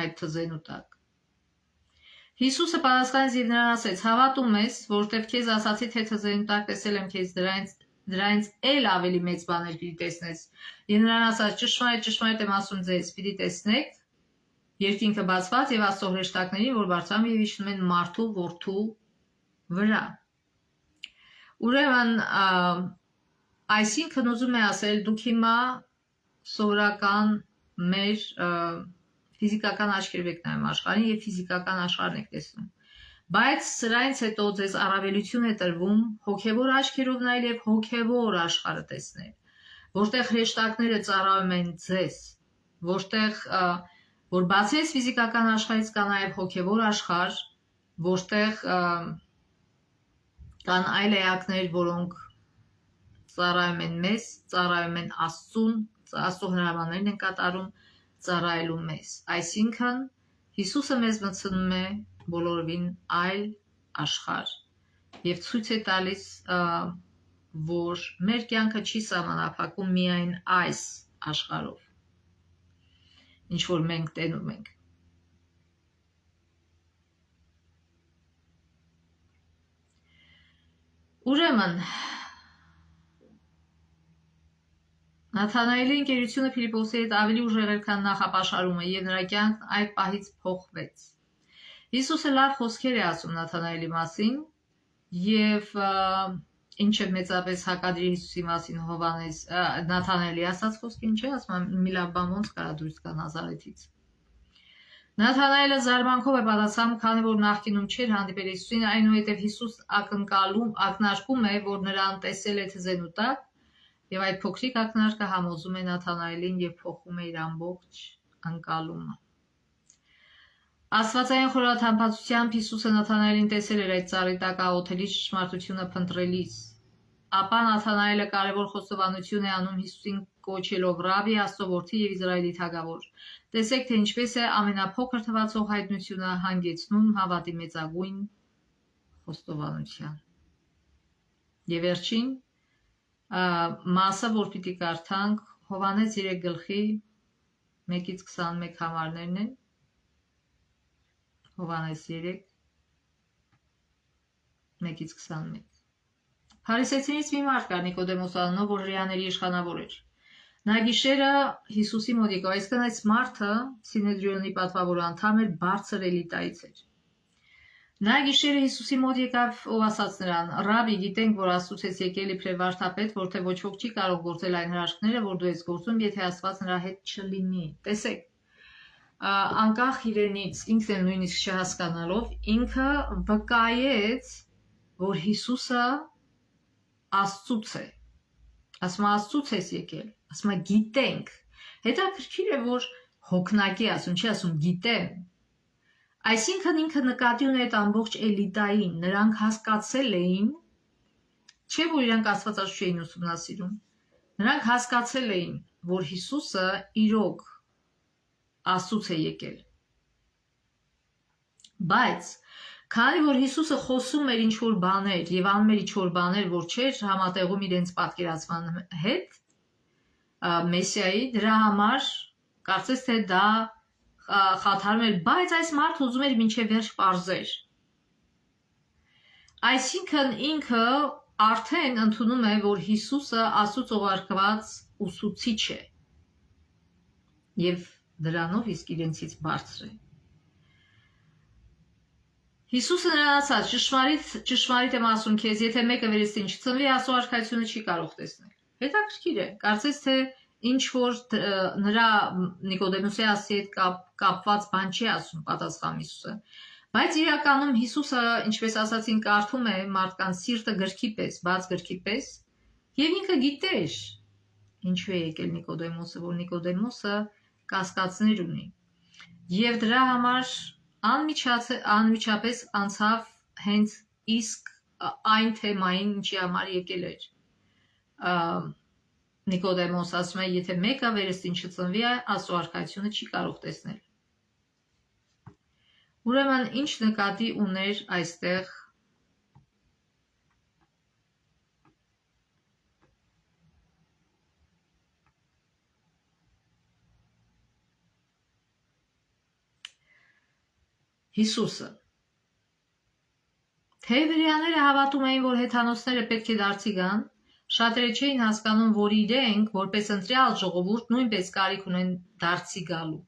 այդ թզենու տակ։ Հիսուսը պատասխանեց եւ նրան ասեց, հավատում ես, որտեղ քեզ ասացի, թե թզենու տակ տեսել եմ քեզ դրանից էլ ավելի մեծ բաներ պիտի տեսնես։ Եվ նրան ասաց, ճշմարիտ եմ ասում ձեզ, պիտի տեսնեք երկինքը բացված եւ Աստծո հրեշտակներին, որ բարձրանում եւ իջնում են մարդու որդու վրա։ Ուրեմն, այսինքն ուզում է ասել, դուք հիմա սովորական մեր ֆիզիկական աչքերով եք նայում աշխարհին եւ ֆիզիկական աշխարհն եք տեսնում։ Բայց սրանից հետո ձեզ առավելություն է տրվում հոգեվոր աչքերով նայել եւ հոգեվոր աշխարհը տեսնել, որտեղ հրեշտակները ծառայում են ձեզ, որտեղ որ բացես ֆիզիկական աշխարհից կա նաև հոգևոր աշխարհ, որտեղ կան այլ էակներ, որոնք ծառայում են մեզ, ծառայում են Աստծուն, Աստծո հրամաններն են կատարում ծառայելու մեզ։ Այսինքն Հիսուսը մեզ մտցնում է բոլորովին այլ աշխարհ եւ ցույց է տալիս, որ մեր կյանքը չի սահմանափակում միայն այս աշխարհով, ինչ որ մենք տենում ենք։ Ուրեմն Նաթանայելի ընկերությունը Ֆիլիպոսի հետ ավելի ուժեղ էր, քան նախապաշարումը, եւ նրա կյանքն այդ պահից փոխվեց։ Հիսուսը լավ խոսքեր է ասում Նաթանայելի մասին եւ ինչը մեծապես հակադրի Հիսուսի մասին Հովհաննես Նաթանայելի ասած խոսքին չէ, ասում մի լավ բան ոնց կարա դուրս գա Նազարեթից։ Նաթանայելը զարմանքով է պատասխանում, քանի որ նախկինում չէր հանդիպել Հիսուսին, այնուհետև Հիսուս ակնարկում է, որ նրան տեսել է թզենու տակ, եւ այդ փոքրիկ ակնարկը համոզում է Նաթանայելին եւ փոխում է իր ամբողջ ընկալումը։ Աստվածային խորհրդամփացությամբ Հիսուսը Նաթանայելին տեսել էր այդ ծառի տակ աղոթելի ճշմարտությունը փնտրելիս։ Ապա Նաթանայելը կարևոր խոստովանություն է անում Հիսուսին կոչելով Ռաբի, Աստծո որդի եւ Իսրայելի թագավոր։ Տեսեք, թե ինչպես է ամենափոքր թվացող հայտնությունը հանգեցնում հավատի մեծագույն խոստովանության։ Եվ վերջին մասը, որ պիտի կարդանք, Հովհաննես 3 գլխի 1-ից 21 համարներն են։ Հովհաննես 3 1-ից 21։ Փարիսեցիներից մի մարդ կար Նիկոդեմոս անունով, որ հրեաների իշխանավոր էր։ Նա գիշերը Հիսուսի մոտ եկավ, այսինքն այս մարդը Սինեդրիոնի պատվավոր անդամ էր, բարձր էլիտայից էր։ Նա գիշերը Հիսուսի մոտ եկավ ու ասաց նրան. «Ռաբի, գիտենք, որ Աստծուց ես եկել իբրև վարդապետ, որտեղ ոչ ոք չի կարող գործել այն հրաշքները, որ դու ես գործում, եթե Աստված նրա հետ չլինի»։ Տեսեք, անկախ իրենից, ինքն էլ նույնիսկ չհասկանալով, ինքը վկայեց, որ Հիսուսը Աստծուց է։ Ասում Աստծուց ես եկել, ասում գիտենք։ Հետաքրքիր է, որ հոգնակի ասում, չի ասում գիտեմ։ Այսինքն ինքը նկատի ունի այդ ամբողջ էլիտային, նրանք հասկացել էին, չէ որ իրանք Աստվածաշունչ չէին ուսումնասիրում, նրանք հասկացել էին, որ Հիսուսը իրոք Աստծուց է եկել։ Բայց քանի որ Հիսուսը խոսում էր ինչ-որ բաներ եւ անում էր ինչ-որ բաներ, որ չէր համատեղում իրենց պատկերացման հետ, Մեսիայի, դրա համար կարծես թե դա խաթարում էր, բայց այս մարդը ուզում էր մինչև վերջ պարզեր։ Այսինքն ինքը արդեն ընդունում է, որ Հիսուսը Աստծուց ուղարկված ուսուցիչ է եւ դրանով իսկ իրենցից բարձր է։ Հիսուսը նրան ասաց. ճշմարիտ եմ ասում քեզ, եթե մեկը վերստին չծնվի, Աստծո արքայությունը չի կարող տեսնել։ Հետաքրքիր է, կարծես թե ինչ որ նրա Նիկոդեմոսի ասի հետ կապված բան չի ասում պատասխան Հիսուսը, բայց իրականում Հիսուսը, ինչպես ասացին, կարդում է մարդկանց սիրտը գրքի պես, բաց գրքի պես, եւ ինքը գիտեր ինչու է եկել Նիկոդեմոսը, որ Նիկոդեմոսը կասկածներ ունի, եւ դրա համար անմիջապես անցավ հենց իսկ այն թեմային, ինչի համար եկել էր։ Նիկոդեմոս ասում է, եթե մեկը վերստին չծնվի, Աստծո արքայությունը չի կարող տեսնել։ Ուրեմն ինչ նկատի ուներ այստեղ Հիսուսը։ Թե հրեաները հավատում էին, որ հեթանոսները պետք է դարձի գան, շատերը չէին հասկանում, որ իրենք, որպես ընտրյալ ժողովուրդ, նույնպես կարիք ունեն դարձի գալու։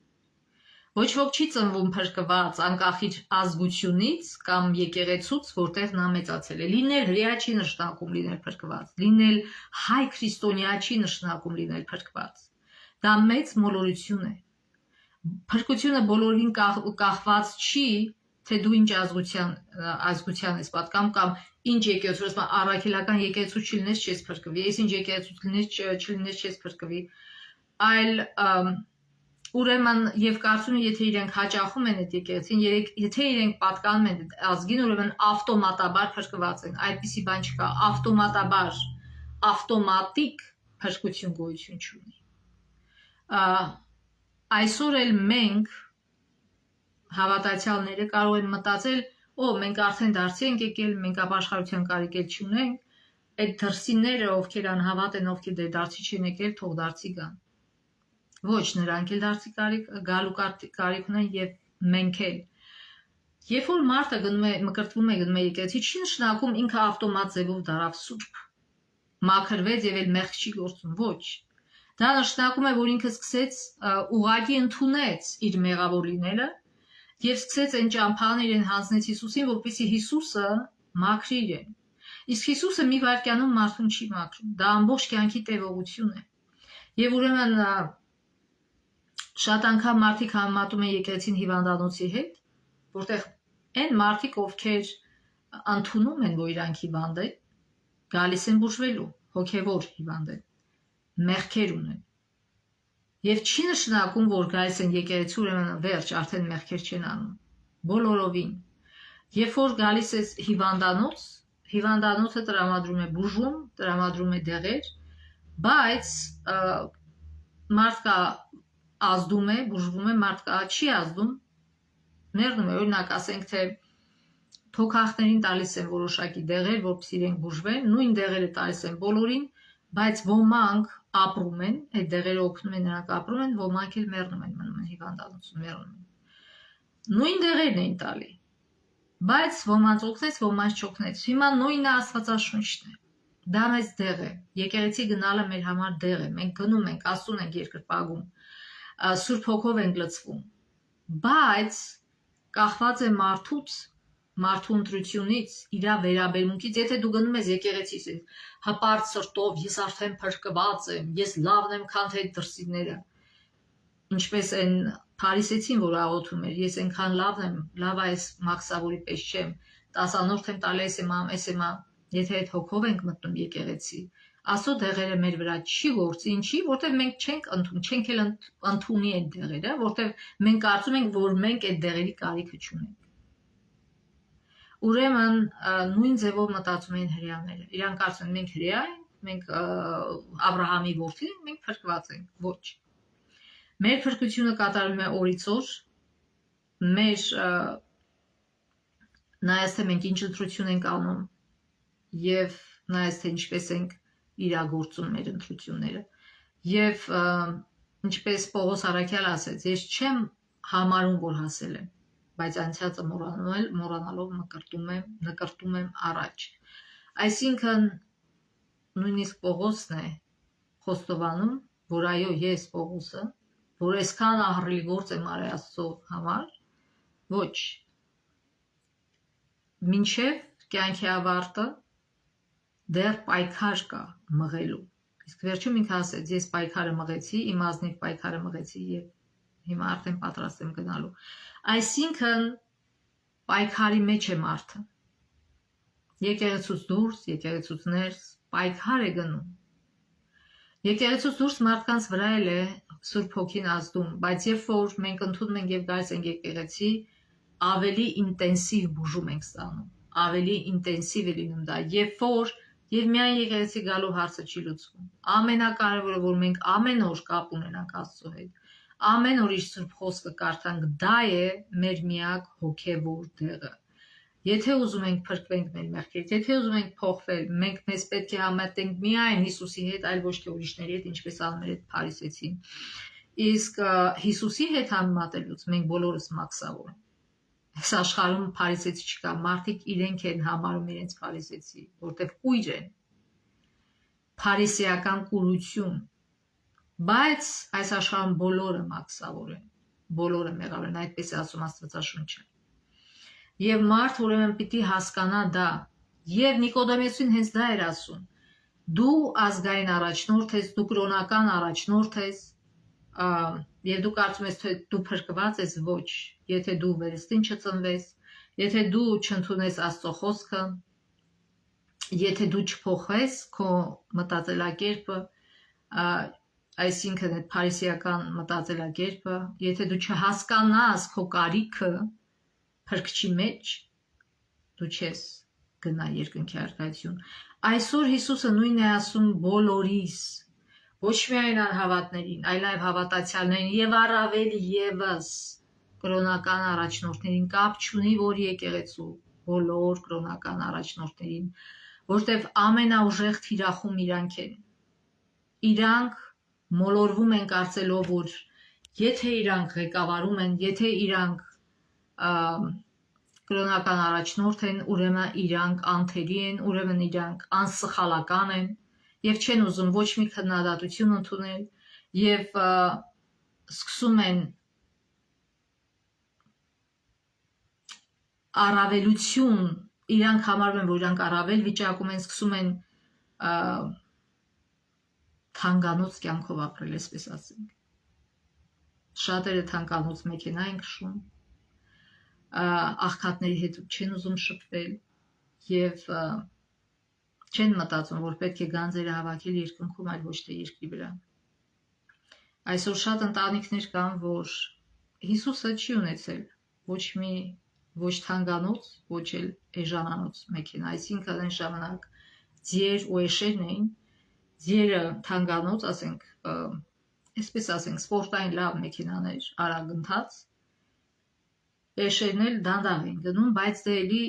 Ոչ ոք չի ծնվում փրկված անկախ իր ազգությունից կամ եկեղեցուց, որտեղ նա մեծացել է։ Լինել հրեա չի նշանակում լինել փրկված, լինել հայ քրիստոնյա չի նշանակում լինել փրկված։ Դա մեծ մոլորություն է։ Փրկությունը բոլորին կախված չի, թե դու ինչ ազգության ես պատկանում կամ ինչ եկեղեցու, ասում առաքելական եկեղեցու չլինես չես փրկվի, ես ինչ եկեղեցու չլինես չես փրկվի, այլ ուրեմն եւ կարծում եմ, եթե իրենք հաճախում են այդ եկեղեցին, եթե իրենք պատկանում են այդ ազգին, ուրեմն ավտոմատաբար փրկված են, այդպիսի բան չկա, ավտոմատիկ փրկություն գոյություն չունի։ Այսօր էլ մենք հավատացյալները կարող են մտածել, մենք արդեն դարձի ենք եկել, մենք ապաշխարության կարիք էլ չունենք, այդ դրսինները, ովքեր անհավատ են, ովքեր դարձի չեն եկել, թող դարձի գան։ Ոչ, նրանք էլ դարձի գալու կարիք ունեն եւ մենք էլ։ Երբ որ մարդը մկրտվում է գնում է եկեղեցի, չի նշանակում ինքը ավտոմատ ձևով դարավ սուրբ, մաքրվեց եւ էլ մեղք չի գործում, ոչ։ Դա նշանակում է, որ ինքը սկսեց ուղղակի ընդունեց իր մեղավոր լինելը եւ սկսեց այն ճամփան իրեն հանձնեց Հիսուսին, որպեսզի Հիսուսը մաքրի իրեն։ Իսկ Հիսուսը մի վայրկյանում մարդուն չի մաքրում, դա ամբողջ կյանքի տևողություն է։ Եվ ուրեմն շատ անգամ մարդիկ համեմատում են եկեղեցին հիվանդանոցի հետ, որտեղ այն մարդիկ, ովքեր ընդունում են, որ իրանք հիվանդ են, գալիս են բուժվելու, հոգևոր հիվանդ են, մեղքեր ունեն։ Եվ չի նշանակում, որ գալիս են եկեղեցի, ուրեմն վերջ, արդեն մեղքեր չեն անում։ Բոլորովին։ Երբ որ գալիս ես հիվանդանոց, հիվանդանոցը տրամադրում է բուժում, տրամադրում է դեղեր, բայց մարդկա ազդում է, բուժվում է, մարդկա չի ազդում, մեռնում է, օրինակ ասենք թե թոքախներին տալիս են որոշակի դեղեր, որպեսզի իրենք բուժվեն, նույն դեղերը տալիս են բոլորին, բայց ոմանք ապրում են, այդ դեղերը օգնում են նրանք ապրում են, ոմանք էլ մեռնում են, մնում են հիվանդանոցում, մեռնում են։ Նույն դեղերն էին տալի, բայց ոմանց օգնեց, ոմանց չօգնեց։ Հիմա նույնը Աստվածաշունչն է։ Դա մեծ դեղ է։ Եկեղեցի գնալը մեր համար դեղ է։ Մենք գնում ենք, աստուն ենք երկրպագում, Սուրբ Հոգով ենք լցվում, բայց կախված է մարդուց, մարդու ընտրությունից, իր վերաբերմունքից։ Եթե դու գնում ես եկեղեցի, հպարտ սրտով, ես արդեն փրկված եմ, ես լավն եմ, քան թե դրսինները, ինչպես են փարիսեցին, որ աղոթում էր, ես այնքան լավն եմ, լավ այս մաքսավորի պես չեմ, 10-անորդ եմ տալի, էս էմա, եթե այդ հոգով ենք մտնում եկեղեցի, Աստծո դեղերը մեր վրա չի գործի, ինչի, որտեղ մենք չենք ընդունում, չենք էլ ընդունի այդ դեղերը, որտեղ մենք կարծում ենք, որ մենք այդ դեղերի կարիքը չունենք։ Ուրեմն նույն ձևով մտածում են հրեաները։ Իրանք կարծում են մենք հրեա ենք, մենք Աբրահամի որդին ենք, մենք փրկված ենք։ Ոչ։ Մեր փրկությունը կատարվում է օրից օր, մեր նայած թե մենք ինչ ընտրություն ենք անում եւ նայած թե ինչպես ենք իրագործում մեր ընտրությունները եւ ինչպես Պողոս Առաքյալը ասեց, ես չեմ համարում, որ հասել եմ, բայց անցյալը մոռանալով նկրտում եմ առաջ։ Այսինքն նույնիսկ Պողոսն է խոստովանում, որ այո, ես Պողոսը, որ այսքան ահռելի գործ եմ արել Աստծո համար, ոչ, մինչև կյանքի ավարտը դեռ պայքար կա մղելու։ Իսկ վերջում ինքը ասեց, ես պայքարը մղեցի, իմ ազնիվ պայքարը մղեցի եւ հիմա արդեն պատրաստ եմ գնալու։ Այսինքն պայքարի մեջ է մարդը։ Եկեղեցուց դուրս, եկեղեցուց ներս պայքար է գնում։ Եկեղեցուց դուրս մարդկանց վրա էլ է Սուրբ Հոգին ազդում, բայց երբ որ մենք ընդունում ենք եւ գալիս ենք եկեղեցի, ավելի ինտենսիվ բուժում ենք ստանում, ավելի ինտենսիվ է լինում դա, եւ միայն եկեղեցի գալու հարցը չի լուծվում։ Ամենակարևորը, որ մենք ամեն օր կապ ունենանք Աստծո հետ, ամեն օր իր Սուրբ խոսքը կարդանք, դա է մեր միակ հոգեվոր դեղը։ Եթե ուզում ենք փրկվենք մեր մեղքերից, եթե ուզում ենք փոխվել, մենք մեզ պետք է համատենք միայն Հիսուսի հետ, այլ ոչ թե ուրիշների հետ, ինչպես անում էր այդ փարիսեցին։ Իսկ Հիսուսի հետ համեմատելուց մենք բոլորս մաքսավոր ենք։ Այս աշխարհում փարիսեցի չկա, մարդիկ իրենք են համարում իրենց փարիսեցի, որտեղ կույր են, փարիսեական կուրություն, բայց այս աշխարհում բոլորը մաքսավոր են, բոլորը մեղավոր են, այդպես է ասում Աստվածաշունչը։ Եվ մարդ ուրեմն պիտի հասկանա դա, եւ Նիկոդեմոսին հենց դա էր ասում, դու ազգային առաջնորդ ես, դու կրոնական առաջնորդ ես, եւ դու կարծում ես թե դու փրկված ես, ոչ, եթե դու վերստին չծնվես, եթե դու չընդունես Աստծո խոսքը, եթե դու չփոխես քո մտածելակերպը, այսինքն այդ փարիսեական մտածելակերպը, եթե դու չհասկանաս քո կարիքը փրկչի մեջ, դու չես գնա երկնքի առկայություն։ Այսօր Հիսուսը նույնն է ասում բոլորիս, ոչ միայն անհավատներին, այլ նաև հավատացյալներին եւ առավել եւս կրոնական առաջնորդներին, կապ չունի որ եկեղեցու, բոլոր կրոնական առաջնորդներին, որտեւ ամենաուժեղ թիրախում իրանք են։ Իրանք մոլորվում են կարծելով, որ եթե իրանք ղեկավարում են, եթե իրանք կրոնական առաջնորդ են, ուրեմն իրանք անթերի են, ուրեմն իրանք անսխալական են եւ չեն ուզում ոչ մի քննադատություն ընդունել եւ սկսում են առավելություն, իրանք համարում են, որ իրանք առավել վիճակում են, սկսում են թանկանոց կյանքով ապրել, այսպես ասենք։ Շատերը թանկանոց մեքենա են քշում, աղքատների հետ չեն ուզում շփվել եւ չեն մտածում, որ պետք է գանձերը հավաքել երկնքում, այլ ոչ թե երկրի վրա։ Այսօր շատ ընտանիքներ կան, որ Հիսուսը չի ունեցել ոչ մի ոչ թանկանոց, ոչ էլ էժանանոց մեքենա, այսինքն այն ժամանակ ձիեր ու էշերն էին, ձիերը թանկանոց, ասենք, այսպես ասենք, սպորտային լավ մեքենաներ, արագ ընթաց, էշերն էլ դանդաղ էին գնում, բայց դե էլի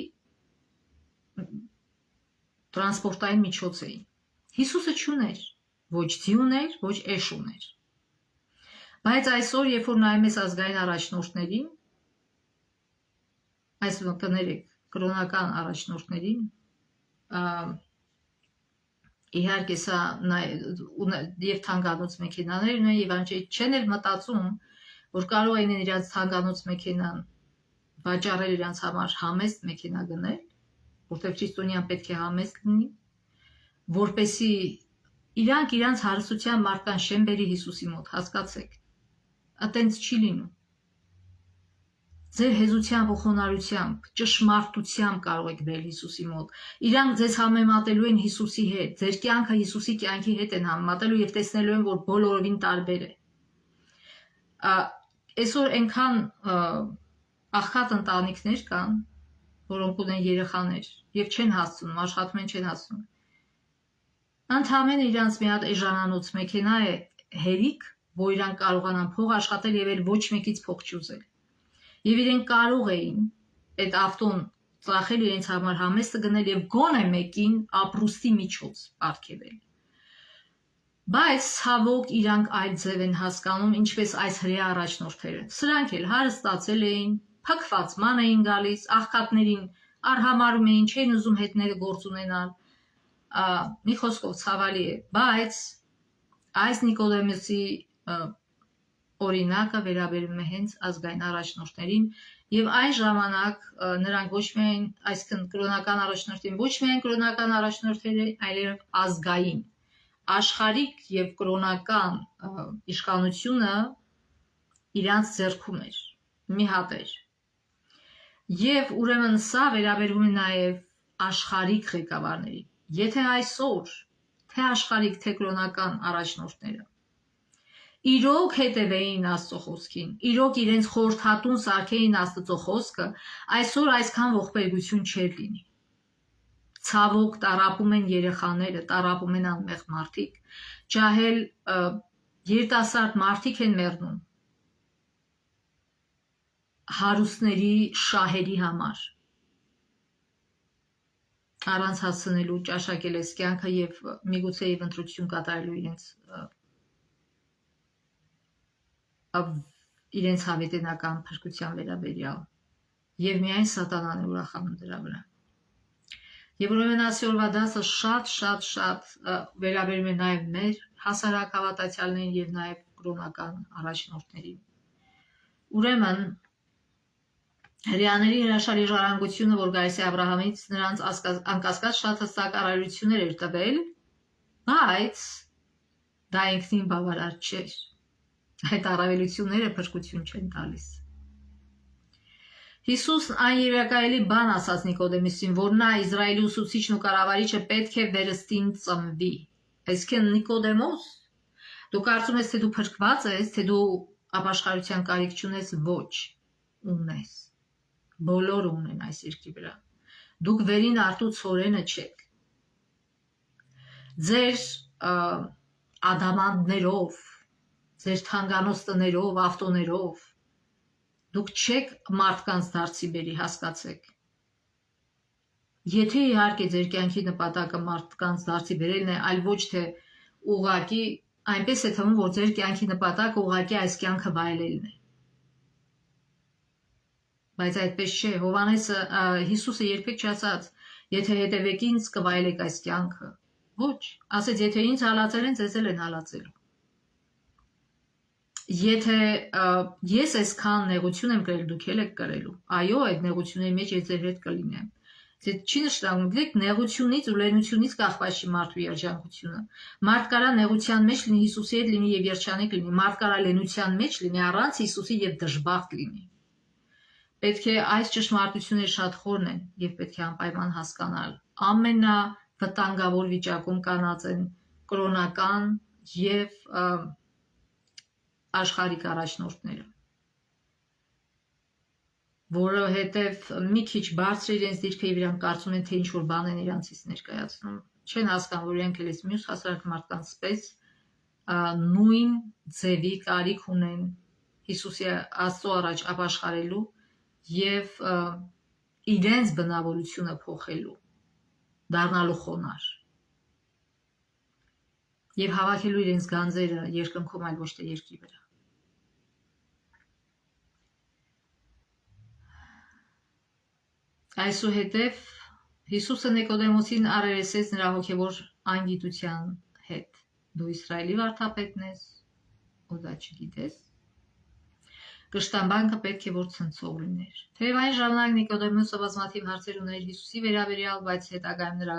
տրանսպորտային միջոց էին։ Հիսուսը չուներ, ոչ ձի ուներ, ոչ էշ ուներ։ Բայց այսօր, երբ որ նայում ես ազգային առաջնորդներին, այս կներեք, կրոնական առաջնորդներին, իհարկե սա եւ թանկանոց մեքենաներն են եւ անջետ չեն էլ մտածում, որ կարող են իրենց թանկանոց մեքենան վաճառել իրենց համար համեստ մեքենա գնել, որտեղ քրիստոնյան պետք է համեստ լինի, որպեսի իրանք իրանց հարստության մարդկան շեն բերի Հիսուսի մոտ, հասկացեք, այտենց չի լինում։ Ձեր հեզությամբ ու խոնարհությամբ, ճշմարտությամբ կարող եք բերել Հիսուսի մոտ։ Իրանք ձեզ համեմատելու են Հիսուսի հետ, ձեր կյանքը Հիսուսի կյանքի հետ են համեմատելու եւ տեսնելու են, որ բոլորովին տարբեր է։ Այսօր այնքան աղքատ ընտանիքներ կան, որոնք ունեն երեխաներ եւ չեն հասցնում, աշխատում են, չեն հասցնում։ Ընդհանրապես իրանց մի հատ էժանանոց մեքենա է հերիք, որ իրանք կարողանան փող աշխատել եւ էլ ոչ մեկից փող չուզել։ Եվ իրենք կարող էին այդ ավտոն ծախել իրենց համար համեստը գնել եւ գոնե մեկին ապրուստի միջոց արգելել։ Բայց ցավոք իրանք այլ ձև են հասկանում, ինչպես այս հրեա առաջնորդները։ Սրանք էլ հարստացել էին, փակված ման էին գալիս, աղքատներին արհամարում էին, չէին ուզում հետները գործ ունենալ։ Մի խոսքով ցավալի է, բայց այս Նիկոդեմոսի օրինակը վերաբերում է հենց ազգային առաջնորդներին եւ այն ժամանակ նրանք ոչ միայն, այսինքն կրոնական առաջնորդին, ոչ միայն կրոնական առաջնորդները, այլև ազգային, աշխարհիկ եւ կրոնական իշխանությունը իրանց ձեռքում էր, մի հատ էր։ Եվ ուրեմն սա վերաբերում է նաեւ աշխարհիկ ղեկավարների։ Եթե այսօր թե աշխարհիկ, թե կրոնական առաջնորդները իրոք հետևեին Աստծո խոսքին, իրոք իրենց խորհրդատուն սարքեին Աստծո խոսքը, այսօր այսքան ողբերգություն չէր լինի։ Ցավոք տարապում են երեխաները, տարապում են անմեղ մարդիկ, ջահել երիտասարդ մարդիկ են մեռնում հարուստների շահերի համար, առանց հասցնելու ճաշակել այս կյանքը եւ միգուցե եւ ընտրություն կատարելու իրենց հավիտենական փրկության վերաբերյալ եւ միայն սատանան է ուրախանում դրա վրա։ Եվ ուրեմն այսօրվա դասը շատ վերաբերում է նաեւ մեր հասարակ հավատացյալներին եւ նաեւ կրոնական առաջնորդներին։ Ուրեմն հրեաների հրաշալի ժառանգությունը, որ գալիս է Աբրահամից, նրանց անկասկած շատ հստակ առայրություններ էր տվել, բայց դա ինքնին բավարար չէր։ Այդ առավելությունները փրկություն չեն տալիս։ Հիսուսն այն երակայելի բան ասաց Նիկոդեմոսին, որ նա Իսրայելի ուսուցիչն ու կառավարիչը պետք է վերստին ծնվի։ Այսինքն Նիկոդեմոս, դու կարծում ես, թե դու փրկված ես, թե դու ապաշխարության կարիք չունես, ոչ, ունես։ Բոլորը ունեն այս երկրի վրա։ Դուք վերին արտու ցորենը չեք։ Ձեր ադամանդներով, ձեր թանկանոց տներով, ավտոներով դուք չեք մարդկանց դարձի բերի, հասկացեք։ Եթե իհարկե ձեր կյանքի նպատակը մարդկանց դարձի բերելն է, այլ ոչ թե ուղղակի այնպես է թվում, որ ձեր կյանքի նպատակը ուղղակի այս կյանքը վայելելն է։ Բայց այդպես չէ, Հիսուսը երբեք չասաց, եթե հետևեք ինձ կվայելեք այս կյանքը։ Ոչ, ասեց, եթե ինձ հալածել են, ձեզ էլ են հալածելու։ Եթե ես այսքան նեղություն եմ կրել, դուք էլ եք կրելու։ Այո, այդ նեղությունների մեջ ես ձեր հետ կլինեմ։ Ձեզ չի նշանակում, գիտեք, նեղությունից ու լենությունից կախված չի մարդու երջանկությունը։ Մարդ կարա նեղության մեջ լինի, Հիսուսի հետ լինի եւ երջանիկ լինի, մարդ կարա լենության մեջ լինի, առանց Հիսուսի եւ դժբախտ լինի։ Պետք է այս ճշմարտությունները շատ խորն են եւ պետք է անպայման հասկանալ։ Ամենավտանգավոր վիճակում կանած են կրոնական եւ աշխարհիկ առաջնորդները։ որովհետև մի քիչ բարձր իրենց դիրքը եւ իրանք կարծում են, թե ինչ որ բան են իրանցից ներկայացնում, չեն հասկանում, որ իրենք էլ էս մյուս հասարակ մարդկանց պես նույն ձևի կարիք ունեն Հիսուսի Աստծո առաջ ապաշխարելու եւ իրենց բնավորությունը փոխելու, դառնալու խոնար եւ հավաքելու իրենց գանձերը երկնքում, այլ ոչ թե երկրի վրա։ Այսուհետև Հիսուսը Նիկոդեմոսին առերեսեց նրա հոգևոր անգիտության հետ։ Դու Իսրայելի վարդապետն ես, ու դա չգիտես։ Կշտամբանքը պետք է որ ցնցող լիներ։ Թեև այն ժամանակ Նիկոդեմոսը բազմաթիվ հարցեր ուներ Հիսուսի վերաբերյալ, բայց հետագայում նրա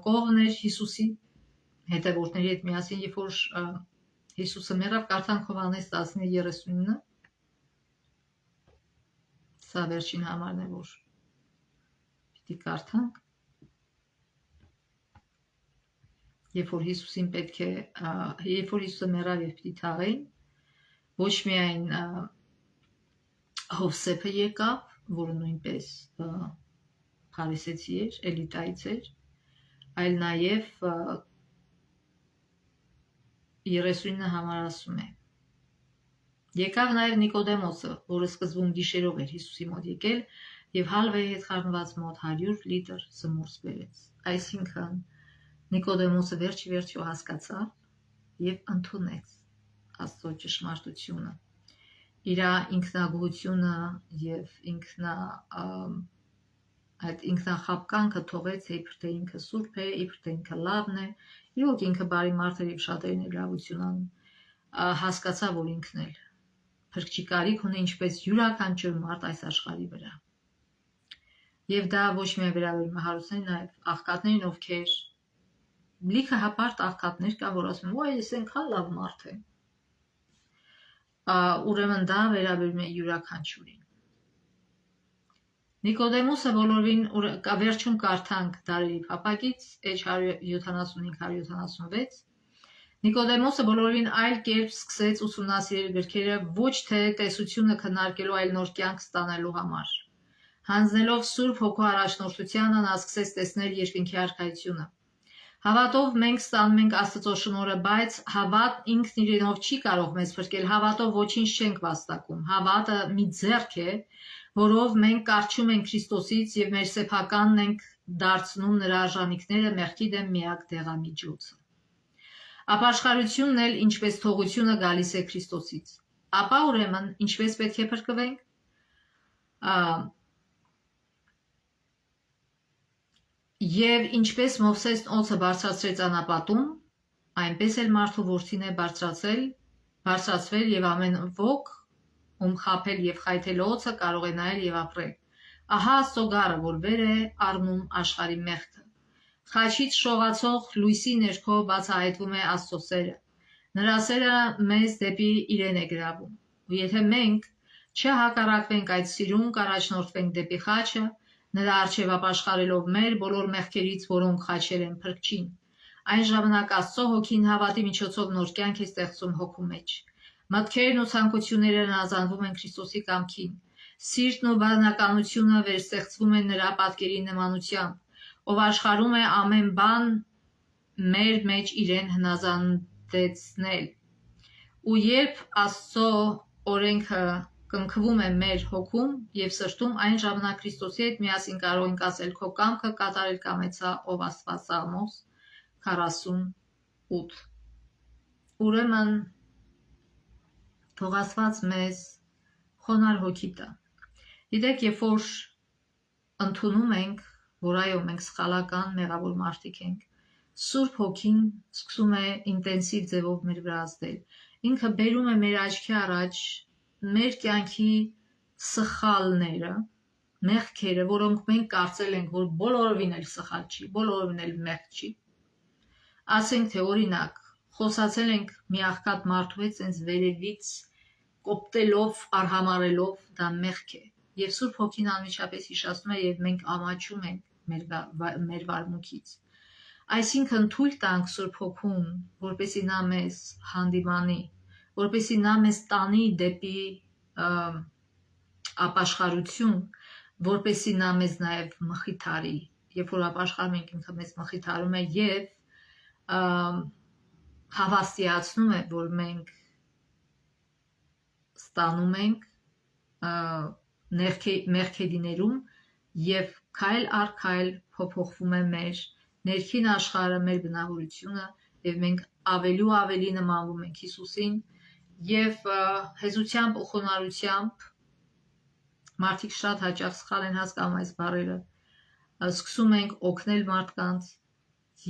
կողմն էր Հիսուսի հետևորդների հետ միասին, երբ որ Հիսուսը մեռավ, կարդանք Հովհաննես 10:39։ Սա վերջին համարն է, որ պիտի կարդանք։ Երբ որ Հիսուսին պետք է, երբ որ Հիսուսը մեռավ եւ պիտի թաղեին, ոչ միայն Հովսեփը եկավ, որը նույնպես փարիսեցի էր, էլիտայից էր, այլ նաեւ 39 համար ասում է։ Եկավ նաեւ Նիկոդեմոսը, որը սկզբում գիշերով էր Հիսուսի մոտ եկել եւ հալվայի հետ խառնված մոտ 100 լիտր զմուրս բերեց։ Այսինքն Նիկոդեմոսը վերջի հասկացավ եւ ընդունեց Աստծո ճշմարտությունը, իր ինքնագոհությունը եւ այդ ինքնախապկանքը թողեց, իբր թե ինքը սուրբ է, իբր թե ինքը լավն է, իրոք ինքը բարի մարդ էր եւ շատերին էր լավություն անում, հասկացավ, որ ինքն էլ փրկչի կարիք ունի, ինչպես յուրաքանչյուր մարդ այս աշխարհի վրա։ Եվ դա ոչ միայն վերաբերում է հարուստներին, նաեւ աղքատներին, ովքեր լիքը հապարտ աղքատներ կան, որ ասում են, «Ոայ, ես այնքան լավ մարդ եմ»։ Ուրեմն դա վերաբերում է յուրաքանչյուրին։ Նիկոդեմոսը բոլորին վերջում կարդանք Դարերի փապակից, էջ 175-176։ Նիկոդեմոսը բոլորին այլ կերպ սկսեց ուսումնասիրել գրքերը, ոչ թե տեսությունը քննարկելու, այլ նոր կյանք ստանալու համար։ Հանձնելով Սուրբ Հոգու առաջնորդությանը, նա սկսեց տեսնել երկնքի արքայությունը։ Հավատով մենք ստանում ենք Աստծո շնորհը, բայց հավատն ինքն իրենով չի կարող մեզ փրկել, հավատով ոչինչ չենք վաստակում։ Հավատը մի ձեռք է, որով մենք կառչում ենք Քրիստոսից եւ մեր սեփականն ենք դարձնում նրա արժանինքները մեղքի դեմ միակ դեղամիջոցը։ Ապաշխարությունն էլ ինչպես թողությունը գալիս է Քրիստոսից։ Ապա ուրեմն ինչպես պետք է փրկվենք։ Եվ ինչպես Մովսեսն օձը բարձրացրեց անապատում, այնպես էլ մարդու որդին է բարձրացվել եւ ամեն ոք, ում խաբել եւ խայթել օձը, կարող է նայել եւ ապրել։ Ահա Աստծո գառը, որ վեր է առնում աշխարհի մեղքը։ Խաչից շողացող լույսի ներքո բացահայտվում է Աստծո սերը։ Նրա սերը մեզ դեպի իրեն է գրավում։ Ու եթե մենք չհակառակվենք այդ սիրուն, կառաջնորդվենք դեպի խաչը, նրա առջև ապաշխարելով մեր բոլոր մեղքերից, որոնք խաչել են փրկչին։ Այն ժամանակ Աստծո հոգին հավատի միջոցով նոր կյանք է ստեղծում հոգու մեջ։ Մտքերն ու ցանկությունները հնազանդվում են Քրիստոսի կամքին։ Սիրտն ու բանականությունը վերստեղծվում են նրա պատկերի նմանությամբ, ով աշխարհում է ամեն բան մեր մեջ իրեն հնազանդեցնել։ Ու երբ Աստծո օրենքը կնքվում է մեր հոգում եւ սրտում, այն ժամանակ Քրիստոսի հետ միասին կարող ենք ասել քո կամքը կատարել կամեցա, ով Աստված Սաղմոս 48։ Ուրեմն թող Աստված մեզ խոնար հոգի տա։ Գիտեք, երբ որ ընդունում ենք, որ այո, մենք սխալական մեղավոր մարդիկ ենք, Սուրբ Հոգին սկսում է ինտենսիվ ձևով մեր վրա ազդել։ Ինքը բերում է մեր աչքի առաջ մեր կյանքի սխալները, մեղքերը, որոնք մենք կարծել ենք, որ բոլորովին էլ սխալ չի, բոլորովին էլ մեղք չի։ Ասենք թե օրինակ, խոսացել ենք մի աղքատ մարդու հետ sense վերևից կոպտելով, արհամարելով, դա մեղք է։ Եվ Սուրբ Հոգին անմիջապես հիշացնում է եւ մենք ամաչում ենք մեր վարմունքից։ Այսինքն թույլ տանք Սուրբ Հոգուն, որպեսզի նա մեզ հանդիմանի, որպեսզի նա մեզ տանի դեպի ապաշխարություն, որպեսզի նա մեզ նաև մխիթարի, երբ որ ապաշխարում ենք ինքը մեզ մխիթարում է եւ հավաստիացնում է, որ մենք ստանում ենք մեղքերիներում եւ քայլ առ քայլ փոփոխվում է մեր ներքին աշխարհը, մեր բնավորությունը եւ մենք ավելի ու ավելի նմանվում ենք Հիսուսին եւ հեզությամբ ու խոնարհությամբ մարդիկ շատ հաճախ սխալ են հասկանում այս բառերը, սկսում ենք օգնել մարդկանց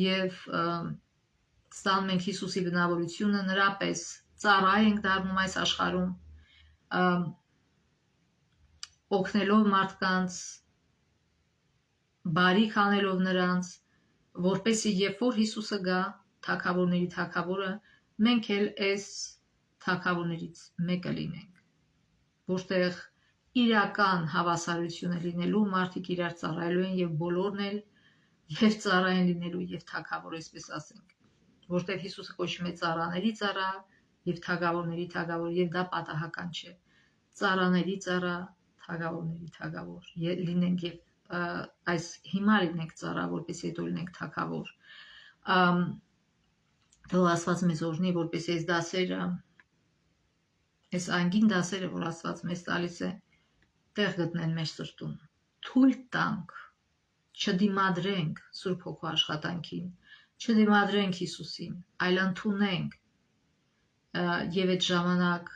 եւ ստանում ենք Հիսուսի բնավորությունը, նրա պես ծառա ենք դառնում այս աշխարհում, օգնելով մարդկանց, բարիք անելով նրանց, որպեսզի երբ որ Հիսուսը գա, թագավորների թագավորը, մենք էլ այս թագավորներից մեկը լինենք, որտեղ իրական հավասարություն է լինելու, մարդիկ իրար ծառայելու են եւ բոլորն էլ եւ ծառայեն լինելու եւ թագավոր, այսպես ասենք, որտեղ Հիսուսը կոչվում է ծառաների ծառա եւ թագավորների թագավոր եւ դա պատահական չէ, ծառաների ծառա, թագավորների թագավոր լինենք եւ այս հիմա լինենք ծառա, որպեսզի հետո լինենք թագավոր, թող Աստված մեզ օրհնի, որպեսզի այս դասերը, այս անգին դասերը, որ Աստված մեզ տալիս է, տեղ գտնեն մեր սրտում, թույլ տանք, չդիմադրենք Սուրբ Հոգու աշխատանքին, չդիմադրենք Հիսուսին, այլ ընդունենք եւ այդ ժամանակ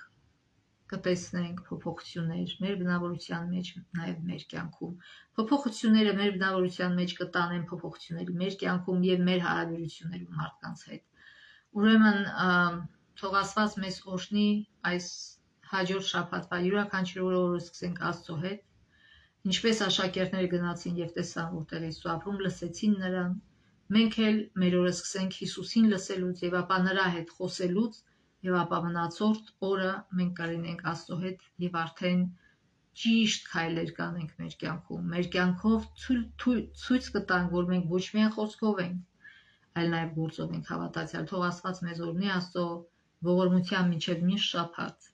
կտեսնենք փոփոխություններ մեր բնավորության մեջ, նաեւ մեր կյանքում, փոփոխությունները մեր բնավորության մեջ կտանեն փոփոխությունների մեր կյանքում եւ մեր հարաբերություններում մարդկանց հետ, ուրեմն թող Աստված մեզ օրհնի այս հաջորդ շաբաթվա յուրաքանչյուր օրը սկսենք Աստծո հետ, ինչպես աշակերտները գնացին եւ տեսան, որտեղ Հիսուս ապրում, լսեցին նրան, մենք էլ մեր օրը սկսենք Հիսուսին լսելուց եւ ապա նրա հետ խոսելուց եւ ապա մնացորդ օրը մենք կլինենք Աստծո հետ եւ արդեն ճիշտ քայլեր կանենք մեր կյանքում, մեր կյանքով ցույց կտանք, որ մենք ոչ միայն խոսքով ենք, այլ նաեւ գործով ենք հավատացյալ, թող Աստված մեզ օրհնի, Աստծո ողորմության մինչև մյուս շաբաթ